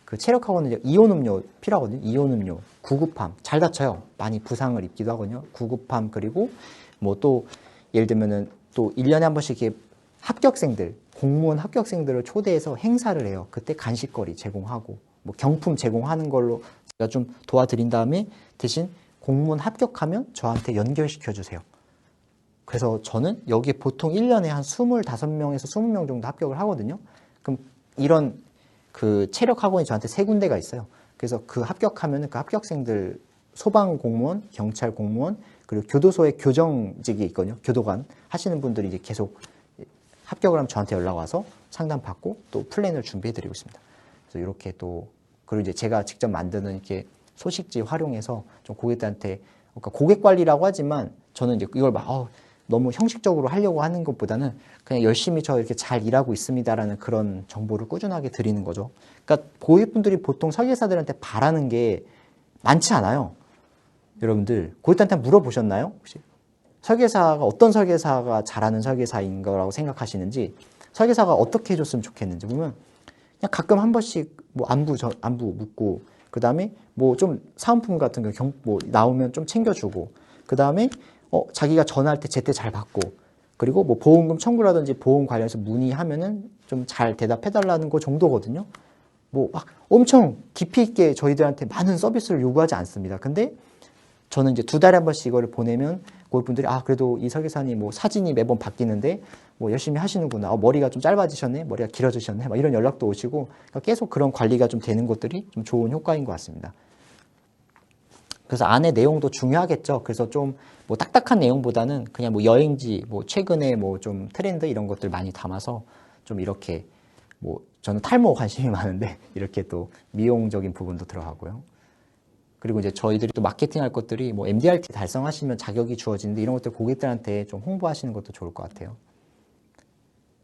그 체력 학원은 이온 음료 필요하거든요. 이온 음료, 구급함 잘 다쳐요. 많이 부상을 입기도 하거든요. 구급함 그리고 뭐 또 예를 들면은 또 1년에 한 번씩 이렇게 합격생들 공무원 합격생들을 초대해서 행사를 해요. 그때 간식거리 제공하고 뭐 경품 제공하는 걸로 제가 좀 도와드린 다음에 대신 공무원 합격하면 저한테 연결시켜 주세요. 그래서 저는 여기 보통 1년에 한 25명에서 20명 정도 합격을 하거든요. 그럼 이런 그 체력 학원이 저한테 3군데가 있어요. 그래서 그 합격하면은 그 합격생들 소방 공무원, 경찰 공무원, 그리고 교도소에 교정직이 있거든요. 교도관 하시는 분들이 이제 계속 합격을 하면 저한테 연락 와서 상담받고 또 플랜을 준비해 드리고 있습니다. 그래서 이렇게 또 그리고 이제 제가 직접 만드는 이렇게 소식지 활용해서 좀 고객들한테 그러니까 고객 관리라고 하지만 저는 이제 이걸 막 너무 형식적으로 하려고 하는 것보다는 그냥 열심히 저 이렇게 잘 일하고 있습니다라는 그런 정보를 꾸준하게 드리는 거죠. 그러니까 고객분들이 보통 설계사들한테 바라는 게 많지 않아요. 여러분들 고객한테 물어보셨나요? 혹시 설계사가 어떤 설계사가 잘하는 설계사인 거라고 생각하시는지 설계사가 어떻게 해줬으면 좋겠는지 보면 그냥 가끔 한 번씩 뭐 안부 묻고 그 다음에 뭐 좀 사은품 같은 거 뭐 나오면 좀 챙겨주고 그 다음에 자기가 전화할 때 제때 잘 받고 그리고 뭐 보험금 청구라든지 보험 관련해서 문의하면은 좀 잘 대답해달라는 거 정도거든요. 뭐 막 엄청 깊이 있게 저희들한테 많은 서비스를 요구하지 않습니다. 근데 저는 이제 2달에 한 번씩 이거를 보내면 고객분들이 아 그래도 이 설계사님 뭐 사진이 매번 바뀌는데 뭐 열심히 하시는구나. 머리가 좀 짧아지셨네. 머리가 길어지셨네. 막 이런 연락도 오시고 그러니까 계속 그런 관리가 좀 되는 것들이 좀 좋은 효과인 것 같습니다. 그래서 안에 내용도 중요하겠죠. 그래서 좀 뭐 딱딱한 내용보다는 그냥 뭐 여행지, 뭐 최근에 뭐 좀 트렌드 이런 것들 많이 담아서 좀 이렇게 뭐 저는 탈모 관심이 많은데 이렇게 또 미용적인 부분도 들어가고요. 그리고 이제 저희들이 또 마케팅 할 것들이 뭐 MDRT 달성하시면 자격이 주어지는데 이런 것들 고객들한테 좀 홍보하시는 것도 좋을 것 같아요.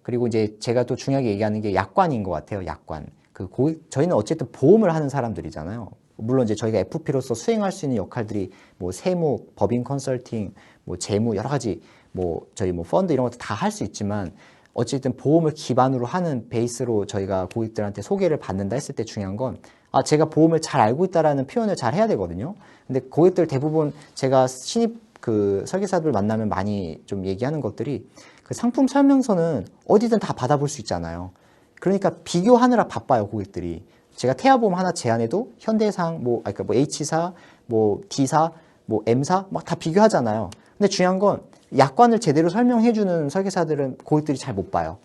그리고 이제 제가 또 중요하게 얘기하는 게 약관인 것 같아요. 약관. 그 고객, 저희는 어쨌든 보험을 하는 사람들이잖아요. 물론 이제 저희가 FP로서 수행할 수 있는 역할들이 뭐 세무, 법인 컨설팅, 뭐 재무 여러 가지 뭐 저희 뭐 펀드 이런 것도 다 할 수 있지만 어쨌든 보험을 기반으로 하는 베이스로 저희가 고객들한테 소개를 받는다 했을 때 중요한 건 아, 제가 보험을 잘 알고 있다라는 표현을 잘 해야 되거든요. 근데 고객들 대부분 제가 신입 그 설계사들 만나면 많이 좀 얘기하는 것들이 그 상품 설명서는 어디든 다 받아볼 수 있잖아요. 그러니까 비교하느라 바빠요, 고객들이. 제가 태아보험 하나 제안해도 현대상, 뭐, 그러니까 뭐 H사, 뭐 D사, 뭐 M사 막 다 비교하잖아요. 근데 중요한 건 약관을 제대로 설명해주는 설계사들은 고객들이 잘 못 봐요.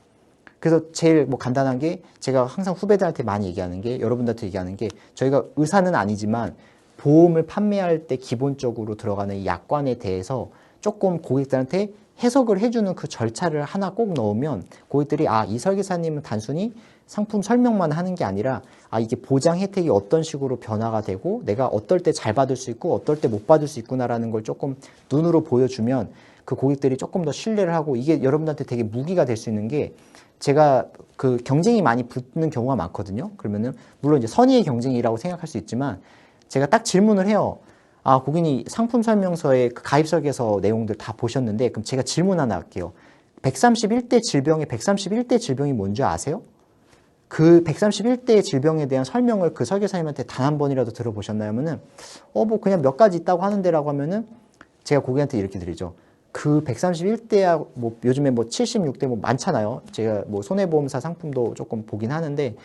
그래서 제일 뭐 간단한 게 제가 항상 후배들한테 많이 얘기하는 게 여러분들한테 얘기하는 게 저희가 의사는 아니지만 보험을 판매할 때 기본적으로 들어가는 이 약관에 대해서 조금 고객들한테 해석을 해주는 그 절차를 하나 꼭 넣으면 고객들이 아, 이 설계사님은 단순히 상품 설명만 하는 게 아니라 아, 이게 보장 혜택이 어떤 식으로 변화가 되고 내가 어떨 때 잘 받을 수 있고 어떨 때 못 받을 수 있구나라는 걸 조금 눈으로 보여주면 그 고객들이 조금 더 신뢰를 하고 이게 여러분들한테 되게 무기가 될 수 있는 게 제가 그 경쟁이 많이 붙는 경우가 많거든요. 그러면은 물론 이제 선의의 경쟁이라고 생각할 수 있지만 제가 딱 질문을 해요. 아, 고객님 상품 설명서에 그 가입 설계서 내용들 다 보셨는데 그럼 제가 질문 하나 할게요. 131대 질병의 131대 질병이 뭔지 아세요? 그 131대 질병에 대한 설명을 그 설계사님한테 단 한 번이라도 들어보셨나요? 하면은 뭐 그냥 몇 가지 있다고 하는데라고 하면은 제가 고객한테 이렇게 드리죠. 그 131대야 뭐 요즘에 뭐 76대 뭐 많잖아요. 제가 뭐 손해보험사 상품도 조금 보긴 하는데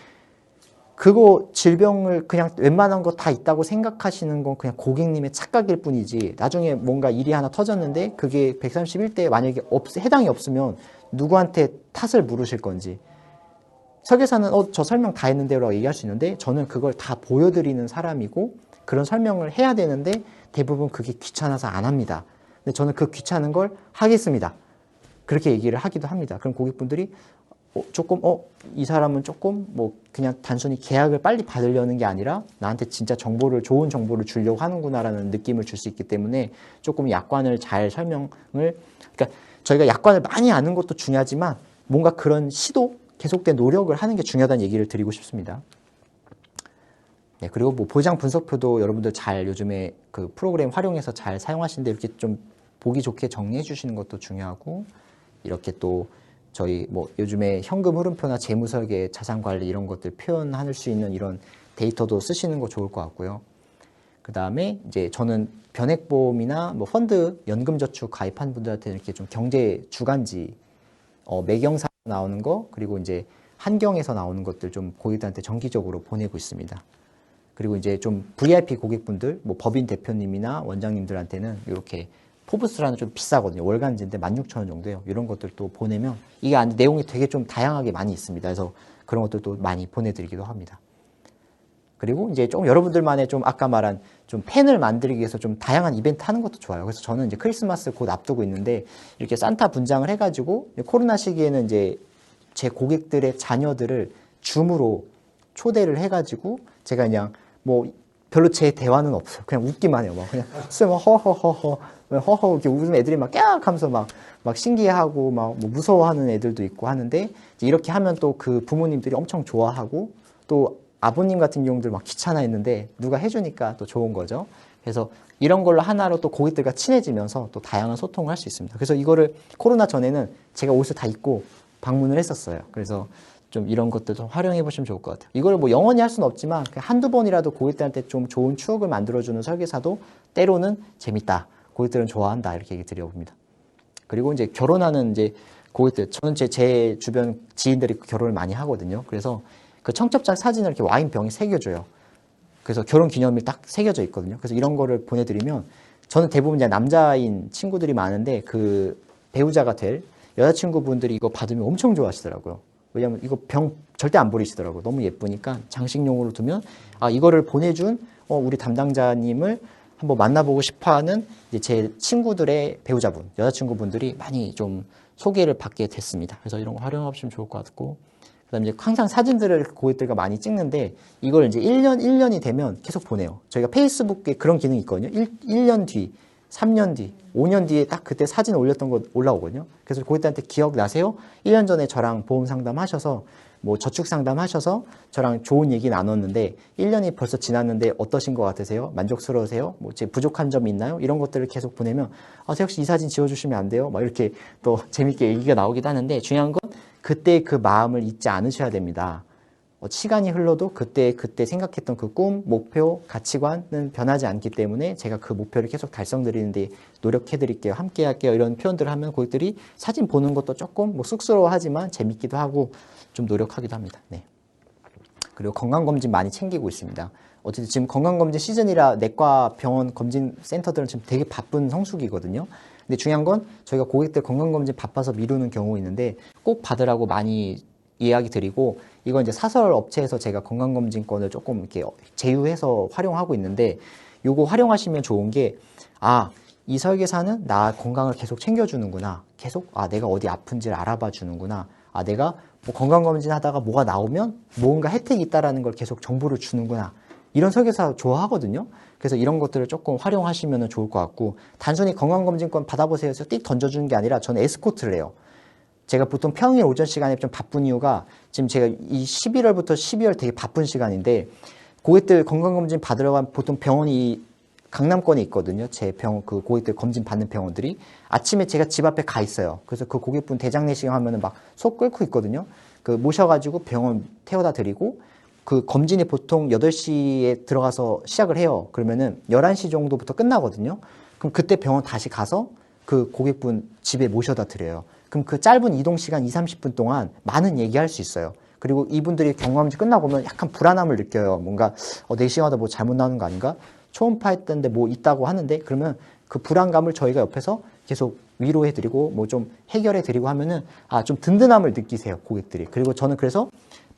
그거 질병을 그냥 웬만한 거 다 있다고 생각하시는 건 그냥 고객님의 착각일 뿐이지 나중에 뭔가 일이 하나 터졌는데 그게 131대에 만약에 해당이 없으면 누구한테 탓을 물으실 건지 설계사는 저 설명 다 했는데 라고 얘기할 수 있는데 저는 그걸 다 보여드리는 사람이고 그런 설명을 해야 되는데 대부분 그게 귀찮아서 안 합니다. 근데 저는 그 귀찮은 걸 하겠습니다. 그렇게 얘기를 하기도 합니다. 그럼 고객분들이 조금 이 사람은 조금 뭐 그냥 단순히 계약을 빨리 받으려는 게 아니라 나한테 진짜 정보를 좋은 정보를 주려고 하는구나라는 느낌을 줄 수 있기 때문에 조금 약관을 잘 설명을 그러니까 저희가 약관을 많이 아는 것도 중요하지만 뭔가 그런 시도 계속된 노력을 하는 게 중요하다는 얘기를 드리고 싶습니다. 네, 그리고 뭐 보장 분석표도 여러분들 잘 요즘에 그 프로그램 활용해서 잘 사용하시는데 이렇게 좀 보기 좋게 정리해 주시는 것도 중요하고 이렇게 또 저희 뭐 요즘에 현금 흐름표나 재무 설계, 자산 관리 이런 것들 표현할 수 있는 이런 데이터도 쓰시는 거 좋을 것 같고요. 그 다음에 이제 저는 변액보험이나 뭐 펀드, 연금저축 가입한 분들한테 이렇게 좀 경제 주간지, 매경사 나오는 거, 그리고 이제 한경에서 나오는 것들 좀 고객들한테 정기적으로 보내고 있습니다. 그리고 이제 좀 VIP 고객분들, 뭐 법인 대표님이나 원장님들한테는 이렇게 포브스라는 좀 비싸거든요. 월간지인데 16,000원 정도예요. 이런 것들도 보내면 이게 안에 내용이 되게 좀 다양하게 많이 있습니다. 그래서 그런 것들도 많이 보내드리기도 합니다. 그리고 이제 좀 여러분들만의 좀 아까 말한 좀 팬을 만들기 위해서 좀 다양한 이벤트 하는 것도 좋아요. 그래서 저는 이제 크리스마스 곧 앞두고 있는데 이렇게 산타 분장을 해가지고 코로나 시기에는 이제 제 고객들의 자녀들을 줌으로 초대를 해가지고 제가 그냥 뭐 별로 제 대화는 없어요. 그냥 웃기만 해요. 막 그냥 막 허허허허 허허 이렇게 웃으면 애들이 막 깨악 하면서 막 신기해하고 막 뭐 무서워하는 애들도 있고 하는데 이렇게 하면 또 그 부모님들이 엄청 좋아하고 또 아버님 같은 경우들 막 귀찮아했는데 누가 해주니까 또 좋은 거죠. 그래서 이런 걸로 하나로 또 고객들과 친해지면서 또 다양한 소통을 할 수 있습니다. 그래서 이거를 코로나 전에는 제가 옷을 다 입고 방문을 했었어요. 그래서 좀 이런 것들도 활용해 보시면 좋을 것 같아요. 이걸 뭐 영원히 할 수는 없지만 한두 번이라도 고객들한테 좀 좋은 추억을 만들어주는 설계사도 때로는 재밌다. 고객들은 좋아한다. 이렇게 얘기 드려봅니다. 그리고 이제 결혼하는 이제 고객들, 저는 제 주변 지인들이 결혼을 많이 하거든요. 그래서 그 청첩장 사진을 이렇게 와인병에 새겨줘요. 그래서 결혼 기념일 딱 새겨져 있거든요. 그래서 이런 거를 보내드리면 저는 대부분 이제 남자인 친구들이 많은데 그 배우자가 될 여자친구분들이 이거 받으면 엄청 좋아하시더라고요. 왜냐면 이거 병 절대 안 버리시더라고요. 너무 예쁘니까 장식용으로 두면 아 이거를 보내준 우리 담당자님을 한번 만나보고 싶어하는 이제 제 친구들의 배우자분, 여자친구분들이 많이 좀 소개를 받게 됐습니다. 그래서 이런 거 활용하시면 좋을 것 같고 그다음에 이제 항상 사진들을 고객들과 많이 찍는데 이걸 이제 1년이 되면 계속 보내요. 저희가 페이스북에 그런 기능이 있거든요. 1년 뒤, 3년 뒤, 5년 뒤에 딱 그때 사진 올렸던 거 올라오거든요. 그래서 고객들한테 기억나세요? 1년 전에 저랑 보험 상담하셔서 뭐 저축 상담하셔서 저랑 좋은 얘기 나눴는데 1년이 벌써 지났는데 어떠신 것 같으세요? 만족스러우세요? 뭐 제 부족한 점이 있나요? 이런 것들을 계속 보내면 태혁 씨 이 사진 지워주시면 안 돼요? 막 이렇게 또 재밌게 얘기가 나오기도 하는데 중요한 건 그때 그 마음을 잊지 않으셔야 됩니다. 시간이 흘러도 그때 생각했던 그 꿈, 목표, 가치관은 변하지 않기 때문에 제가 그 목표를 계속 달성드리는데 노력해 드릴게요. 함께 할게요. 이런 표현들을 하면 고객들이 사진 보는 것도 조금 뭐 쑥스러워하지만 재밌기도 하고 좀 노력하기도 합니다. 네. 그리고 건강검진 많이 챙기고 있습니다. 어쨌든 지금 건강검진 시즌이라 내과 병원 검진 센터들은 지금 되게 바쁜 성수기거든요. 근데 중요한 건 저희가 고객들 건강검진 바빠서 미루는 경우 있는데 꼭 받으라고 많이 이야기 드리고 이건 이제 사설 업체에서 제가 건강검진권을 조금 이렇게 제휴해서 활용하고 있는데 요거 활용하시면 좋은 게 이 설계사는 나 건강을 계속 챙겨주는구나. 계속 내가 어디 아픈지를 알아봐 주는구나. 내가 뭐 건강검진 하다가 뭐가 나오면 뭔가 혜택이 있다라는 걸 계속 정보를 주는구나. 이런 설계사 좋아하거든요. 그래서 이런 것들을 조금 활용하시면 좋을 것 같고 단순히 건강검진권 받아보세요 해서 띡 던져주는 게 아니라 저는 에스코트를 해요. 제가 보통 평일 오전 시간에 좀 바쁜 이유가 지금 제가 이 11월부터 12월 되게 바쁜 시간인데 고객들 건강검진 받으러 가면 보통 병원이 강남권에 있거든요. 제 병원, 그 고객들 검진 받는 병원들이. 아침에 제가 집 앞에 가 있어요. 그래서 그 고객분 대장 내시경 하면은 막 속 끓고 있거든요. 그 모셔가지고 병원 태워다 드리고 그 검진이 보통 8시에 들어가서 시작을 해요. 그러면은 11시 정도부터 끝나거든요. 그럼 그때 병원 다시 가서 그 고객분 집에 모셔다 드려요. 그럼 그 짧은 이동 시간 2, 30분 동안 많은 얘기할 수 있어요. 그리고 이분들이 경험치 끝나고 오면 약간 불안함을 느껴요. 뭔가 내시경하다 뭐 잘못 나오는 거 아닌가? 초음파 했던데 뭐 있다고 하는데 그러면 그 불안감을 저희가 옆에서 계속 위로해드리고 뭐 좀 해결해드리고 하면은 좀 든든함을 느끼세요. 고객들이. 그리고 저는 그래서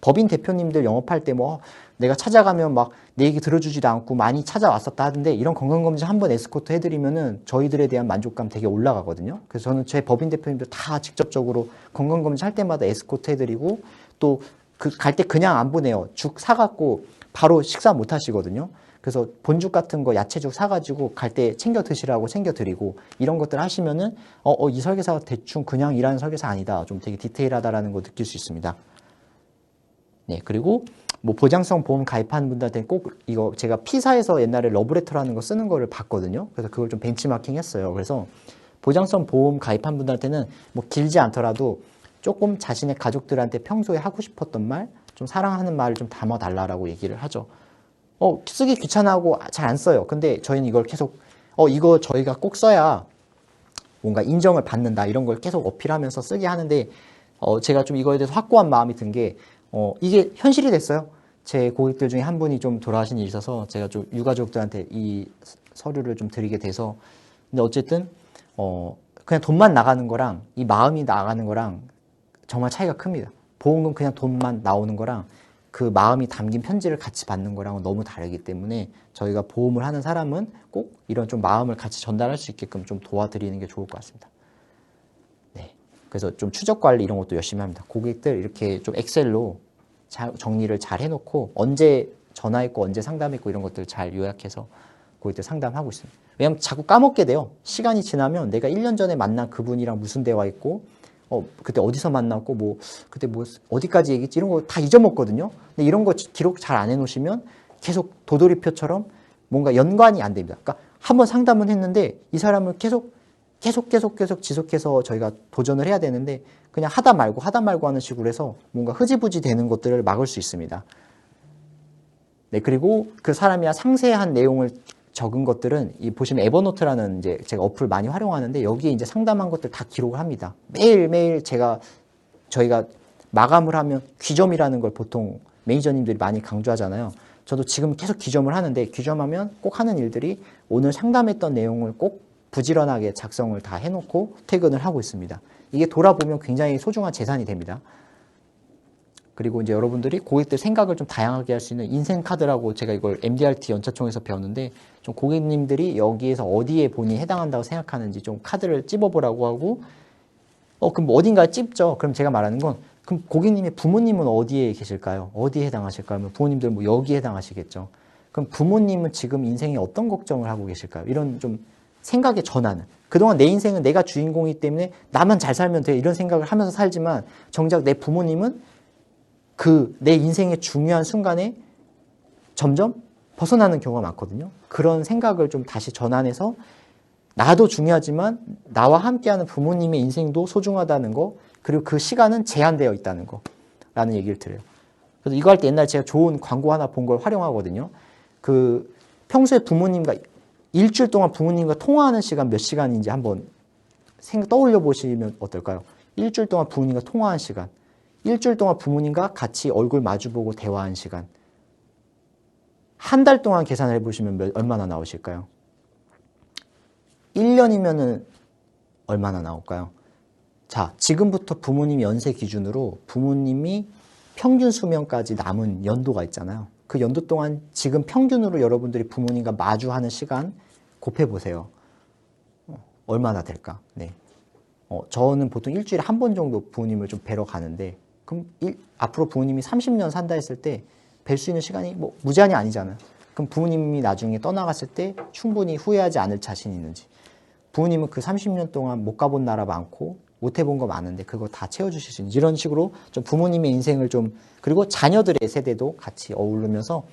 법인 대표님들 영업할 때 뭐 내가 찾아가면 막 내 얘기 들어주지도 않고 많이 찾아왔었다 하던데 이런 건강검진 한번 에스코트 해드리면은 저희들에 대한 만족감 되게 올라가거든요. 그래서 저는 제 법인 대표님들 다 직접적으로 건강검진 할 때마다 에스코트 해드리고 또 그 갈 때 그냥 안 보내요. 죽 사갖고 바로 식사 못 하시거든요. 그래서 본죽 같은 거 야채죽 사가지고 갈 때 챙겨 드시라고 챙겨 드리고 이런 것들 하시면은 이 설계사가 대충 그냥 일하는 설계사 아니다. 좀 되게 디테일하다라는 거 느낄 수 있습니다. 네, 그리고 뭐 보장성 보험 가입하는 분들한테 꼭 이거 제가 P사에서 옛날에 러브레터라는 거 쓰는 거를 봤거든요. 그래서 그걸 좀 벤치마킹 했어요. 그래서 보장성 보험 가입한 분들한테는 뭐 길지 않더라도 조금 자신의 가족들한테 평소에 하고 싶었던 말, 좀 사랑하는 말을 좀 담아달라고 얘기를 하죠. 쓰기 귀찮아하고 잘 안 써요. 근데 저희는 이걸 계속 이거 저희가 꼭 써야 뭔가 인정을 받는다 이런 걸 계속 어필하면서 쓰게 하는데 제가 좀 이거에 대해서 확고한 마음이 든 게 이게 현실이 됐어요. 제 고객들 중에 한 분이 좀 돌아가신 일이 있어서 제가 좀 유가족들한테 이 서류를 좀 드리게 돼서 근데 어쨌든 그냥 돈만 나가는 거랑 이 마음이 나가는 거랑 정말 차이가 큽니다. 보험금 그냥 돈만 나오는 거랑 그 마음이 담긴 편지를 같이 받는 거랑은 너무 다르기 때문에 저희가 보험을 하는 사람은 꼭 이런 좀 마음을 같이 전달할 수 있게끔 좀 도와드리는 게 좋을 것 같습니다. 네. 그래서 좀 추적 관리 이런 것도 열심히 합니다. 고객들 이렇게 좀 엑셀로 정리를 잘 해놓고 언제 전화했고 언제 상담했고 이런 것들 잘 요약해서 고객들 상담하고 있습니다. 왜냐하면 자꾸 까먹게 돼요. 시간이 지나면 내가 1년 전에 만난 그분이랑 무슨 대화했고 그때 어디서 만났고 뭐 그때 뭐 어디까지 얘기했지 이런 거 다 잊어먹거든요. 근데 이런 거 기록 잘 안 해놓으시면 계속 도돌이표처럼 뭔가 연관이 안 됩니다. 그러니까 한번 상담은 했는데 이 사람을 계속 지속해서 저희가 도전을 해야 되는데 그냥 하다 말고 하는 식으로 해서 뭔가 흐지부지 되는 것들을 막을 수 있습니다. 네, 그리고 그 사람이 상세한 내용을 적은 것들은 이 보시면 에버노트라는 이제 제가 어플 많이 활용하는데 여기에 이제 상담한 것들 다 기록을 합니다. 매일매일 저희가 마감을 하면 귀점이라는 걸 보통 매니저님들이 많이 강조하잖아요. 저도 지금 계속 귀점을 하는데 귀점하면 꼭 하는 일들이 오늘 상담했던 내용을 꼭 부지런하게 작성을 다 해놓고 퇴근을 하고 있습니다. 이게 돌아보면 굉장히 소중한 재산이 됩니다. 그리고 이제 여러분들이 고객들 생각을 좀 다양하게 할 수 있는 인생 카드라고 제가 이걸 MDRT 연차총에서 배웠는데 좀 고객님들이 여기에서 어디에 본인이 해당한다고 생각하는지 좀 카드를 찝어보라고 하고 그럼 어딘가에 찝죠. 그럼 제가 말하는 건 그럼 고객님의 부모님은 어디에 계실까요? 어디에 해당하실까요? 부모님들 뭐 여기에 해당하시겠죠. 그럼 부모님은 지금 인생에 어떤 걱정을 하고 계실까요? 이런 좀 생각의 전환을. 그동안 내 인생은 내가 주인공이기 때문에 나만 잘 살면 돼. 이런 생각을 하면서 살지만 정작 내 부모님은 그 내 인생의 중요한 순간에 점점 벗어나는 경우가 많거든요. 그런 생각을 좀 다시 전환해서 나도 중요하지만 나와 함께하는 부모님의 인생도 소중하다는 거, 그리고 그 시간은 제한되어 있다는 거라는 얘기를 드려요. 그래서 이거 할 때 옛날에 제가 좋은 광고 하나 본 걸 활용하거든요. 그 평소에 부모님과 일주일 동안 부모님과 통화하는 시간 몇 시간인지 한번 떠올려 보시면 어떨까요? 일주일 동안 부모님과 통화한 시간, 일주일 동안 부모님과 같이 얼굴 마주보고 대화한 시간, 한 달 동안 계산을 해보시면 얼마나 나오실까요? 1년이면은 얼마나 나올까요? 자, 지금부터 부모님 연세 기준으로 부모님이 평균 수명까지 남은 연도가 있잖아요. 그 연도 동안 지금 평균으로 여러분들이 부모님과 마주하는 시간 곱해보세요. 얼마나 될까? 네. 저는 보통 일주일에 한 번 정도 부모님을 좀 뵈러 가는데, 그럼 앞으로 부모님이 30년 산다 했을 때 뵐 수 있는 시간이 뭐 무제한이 아니잖아요. 그럼 부모님이 나중에 떠나갔을 때 충분히 후회하지 않을 자신이 있는지, 부모님은 그 30년 동안 못 가본 나라 많고 못 해본 거 많은데 그거 다 채워주실 수 있는지, 이런 식으로 좀 부모님의 인생을 좀, 그리고 자녀들의 세대도 같이 어우르면서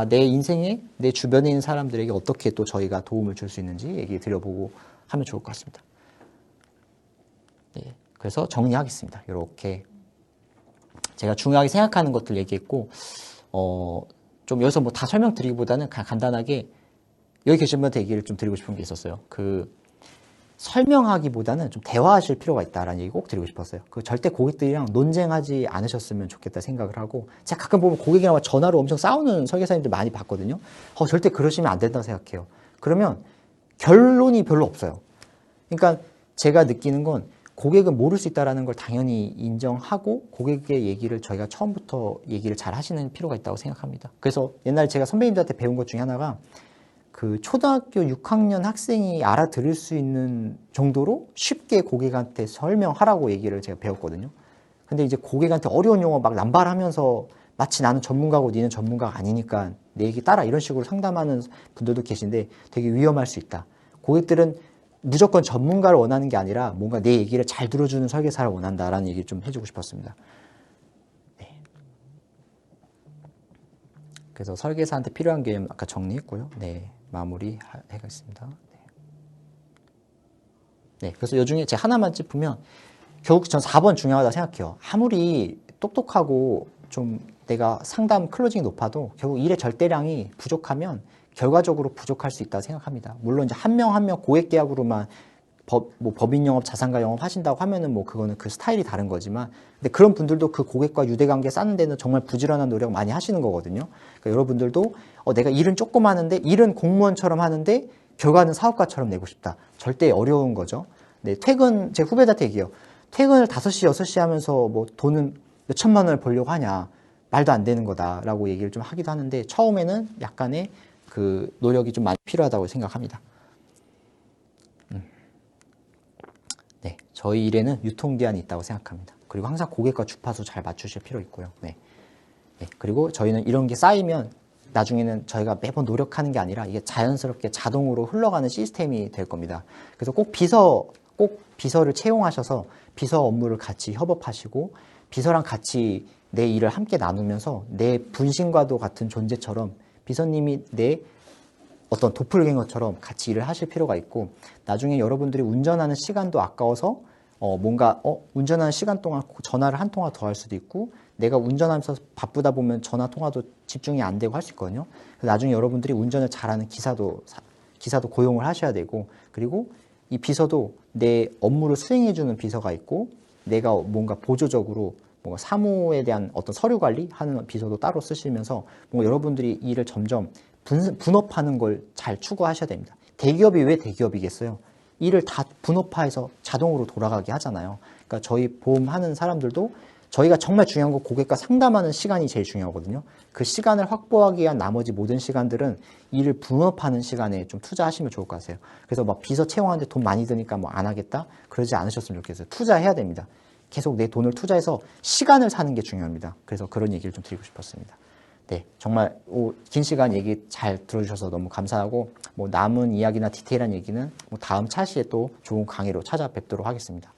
내 인생에 내 주변에 있는 사람들에게 어떻게 또 저희가 도움을 줄 수 있는지 얘기 드려보고 하면 좋을 것 같습니다. 네, 그래서 정리하겠습니다. 이렇게 제가 중요하게 생각하는 것들 얘기했고, 좀 여기서 뭐 다 설명드리기보다는 그냥 간단하게 여기 계신 분한테 얘기를 좀 드리고 싶은 게 있었어요. 설명하기보다는 좀 대화하실 필요가 있다라는 얘기 꼭 드리고 싶었어요. 절대 고객들이랑 논쟁하지 않으셨으면 좋겠다 생각을 하고, 제가 가끔 보면 고객이랑 전화로 엄청 싸우는 설계사님들 많이 봤거든요. 절대 그러시면 안 된다고 생각해요. 그러면 결론이 별로 없어요. 그러니까 제가 느끼는 건 고객은 모를 수 있다는 걸 당연히 인정하고 고객의 얘기를 저희가 처음부터 얘기를 잘 하시는 필요가 있다고 생각합니다. 그래서 옛날에 제가 선배님들한테 배운 것 중에 하나가 초등학교 6학년 학생이 알아들을 수 있는 정도로 쉽게 고객한테 설명하라고 얘기를 제가 배웠거든요. 근데 이제 고객한테 어려운 용어 막 남발하면서 마치 나는 전문가고 니는 전문가가 아니니까 내 얘기 따라, 이런 식으로 상담하는 분들도 계신데 되게 위험할 수 있다. 고객들은 무조건 전문가를 원하는 게 아니라 뭔가 내 얘기를 잘 들어주는 설계사를 원한다라는 얘기를 좀 해주고 싶었습니다. 네. 그래서 설계사한테 필요한 개념 아까 정리했고요. 네, 마무리 하겠습니다. 네, 그래서 이 중에 제가 하나만 짚으면 결국 전 4번 중요하다고 생각해요. 아무리 똑똑하고 좀 내가 상담 클로징이 높아도 결국 일의 절대량이 부족하면 결과적으로 부족할 수 있다고 생각합니다. 물론 이제 한 명 한 명 고액 계약으로만 법인 영업, 자산가 영업 하신다고 하면은 뭐 그거는 그 스타일이 다른 거지만, 근데 그런 분들도 그 고객과 유대관계 쌓는 데는 정말 부지런한 노력 많이 하시는 거거든요. 그러니까 여러분들도 내가 일은 조금 하는데, 일은 공무원처럼 하는데 결과는 사업가처럼 내고 싶다. 절대 어려운 거죠. 네, 제 후배들한테 얘기해요. 퇴근을 5시, 6시 하면서 뭐 돈은 몇 천만 원을 벌려고 하냐. 말도 안 되는 거다라고 얘기를 좀 하기도 하는데, 처음에는 약간의 노력이 좀 많이 필요하다고 생각합니다. 네, 저희 일에는 유통기한이 있다고 생각합니다. 그리고 항상 고객과 주파수 잘 맞추실 필요 있고요. 네. 그리고 저희는 이런 게 쌓이면 나중에는 저희가 매번 노력하는 게 아니라 이게 자연스럽게 자동으로 흘러가는 시스템이 될 겁니다. 그래서 꼭 비서를 채용하셔서 비서 업무를 같이 협업하시고, 비서랑 같이 내 일을 함께 나누면서 내 분신과도 같은 존재처럼 비서님이 내 어떤 도플갱어처럼 같이 일을 하실 필요가 있고, 나중에 여러분들이 운전하는 시간도 아까워서 운전하는 시간 동안 전화를 한 통화 더 할 수도 있고, 내가 운전하면서 바쁘다 보면 전화 통화도 집중이 안 되고 할 수 있거든요. 그래서 나중에 여러분들이 운전을 잘하는 기사도 고용을 하셔야 되고, 그리고 이 비서도 내 업무를 수행해주는 비서가 있고, 내가 뭔가 보조적으로 뭔가 사무에 대한 어떤 서류 관리하는 비서도 따로 쓰시면서 뭔가 여러분들이 일을 점점 분업하는 걸 잘 추구하셔야 됩니다. 대기업이 왜 대기업이겠어요? 일을 다 분업화해서 자동으로 돌아가게 하잖아요. 그러니까 저희 보험하는 사람들도 저희가 정말 중요한 건 고객과 상담하는 시간이 제일 중요하거든요. 그 시간을 확보하기 위한 나머지 모든 시간들은 일을 분업하는 시간에 좀 투자하시면 좋을 것 같아요. 그래서 막 비서 채용하는데 돈 많이 드니까 뭐 안 하겠다? 그러지 않으셨으면 좋겠어요. 투자해야 됩니다. 계속 내 돈을 투자해서 시간을 사는 게 중요합니다. 그래서 그런 얘기를 좀 드리고 싶었습니다. 네, 정말 긴 시간 얘기 잘 들어주셔서 너무 감사하고 뭐 남은 이야기나 디테일한 얘기는 뭐 다음 차시에 또 좋은 강의로 찾아뵙도록 하겠습니다.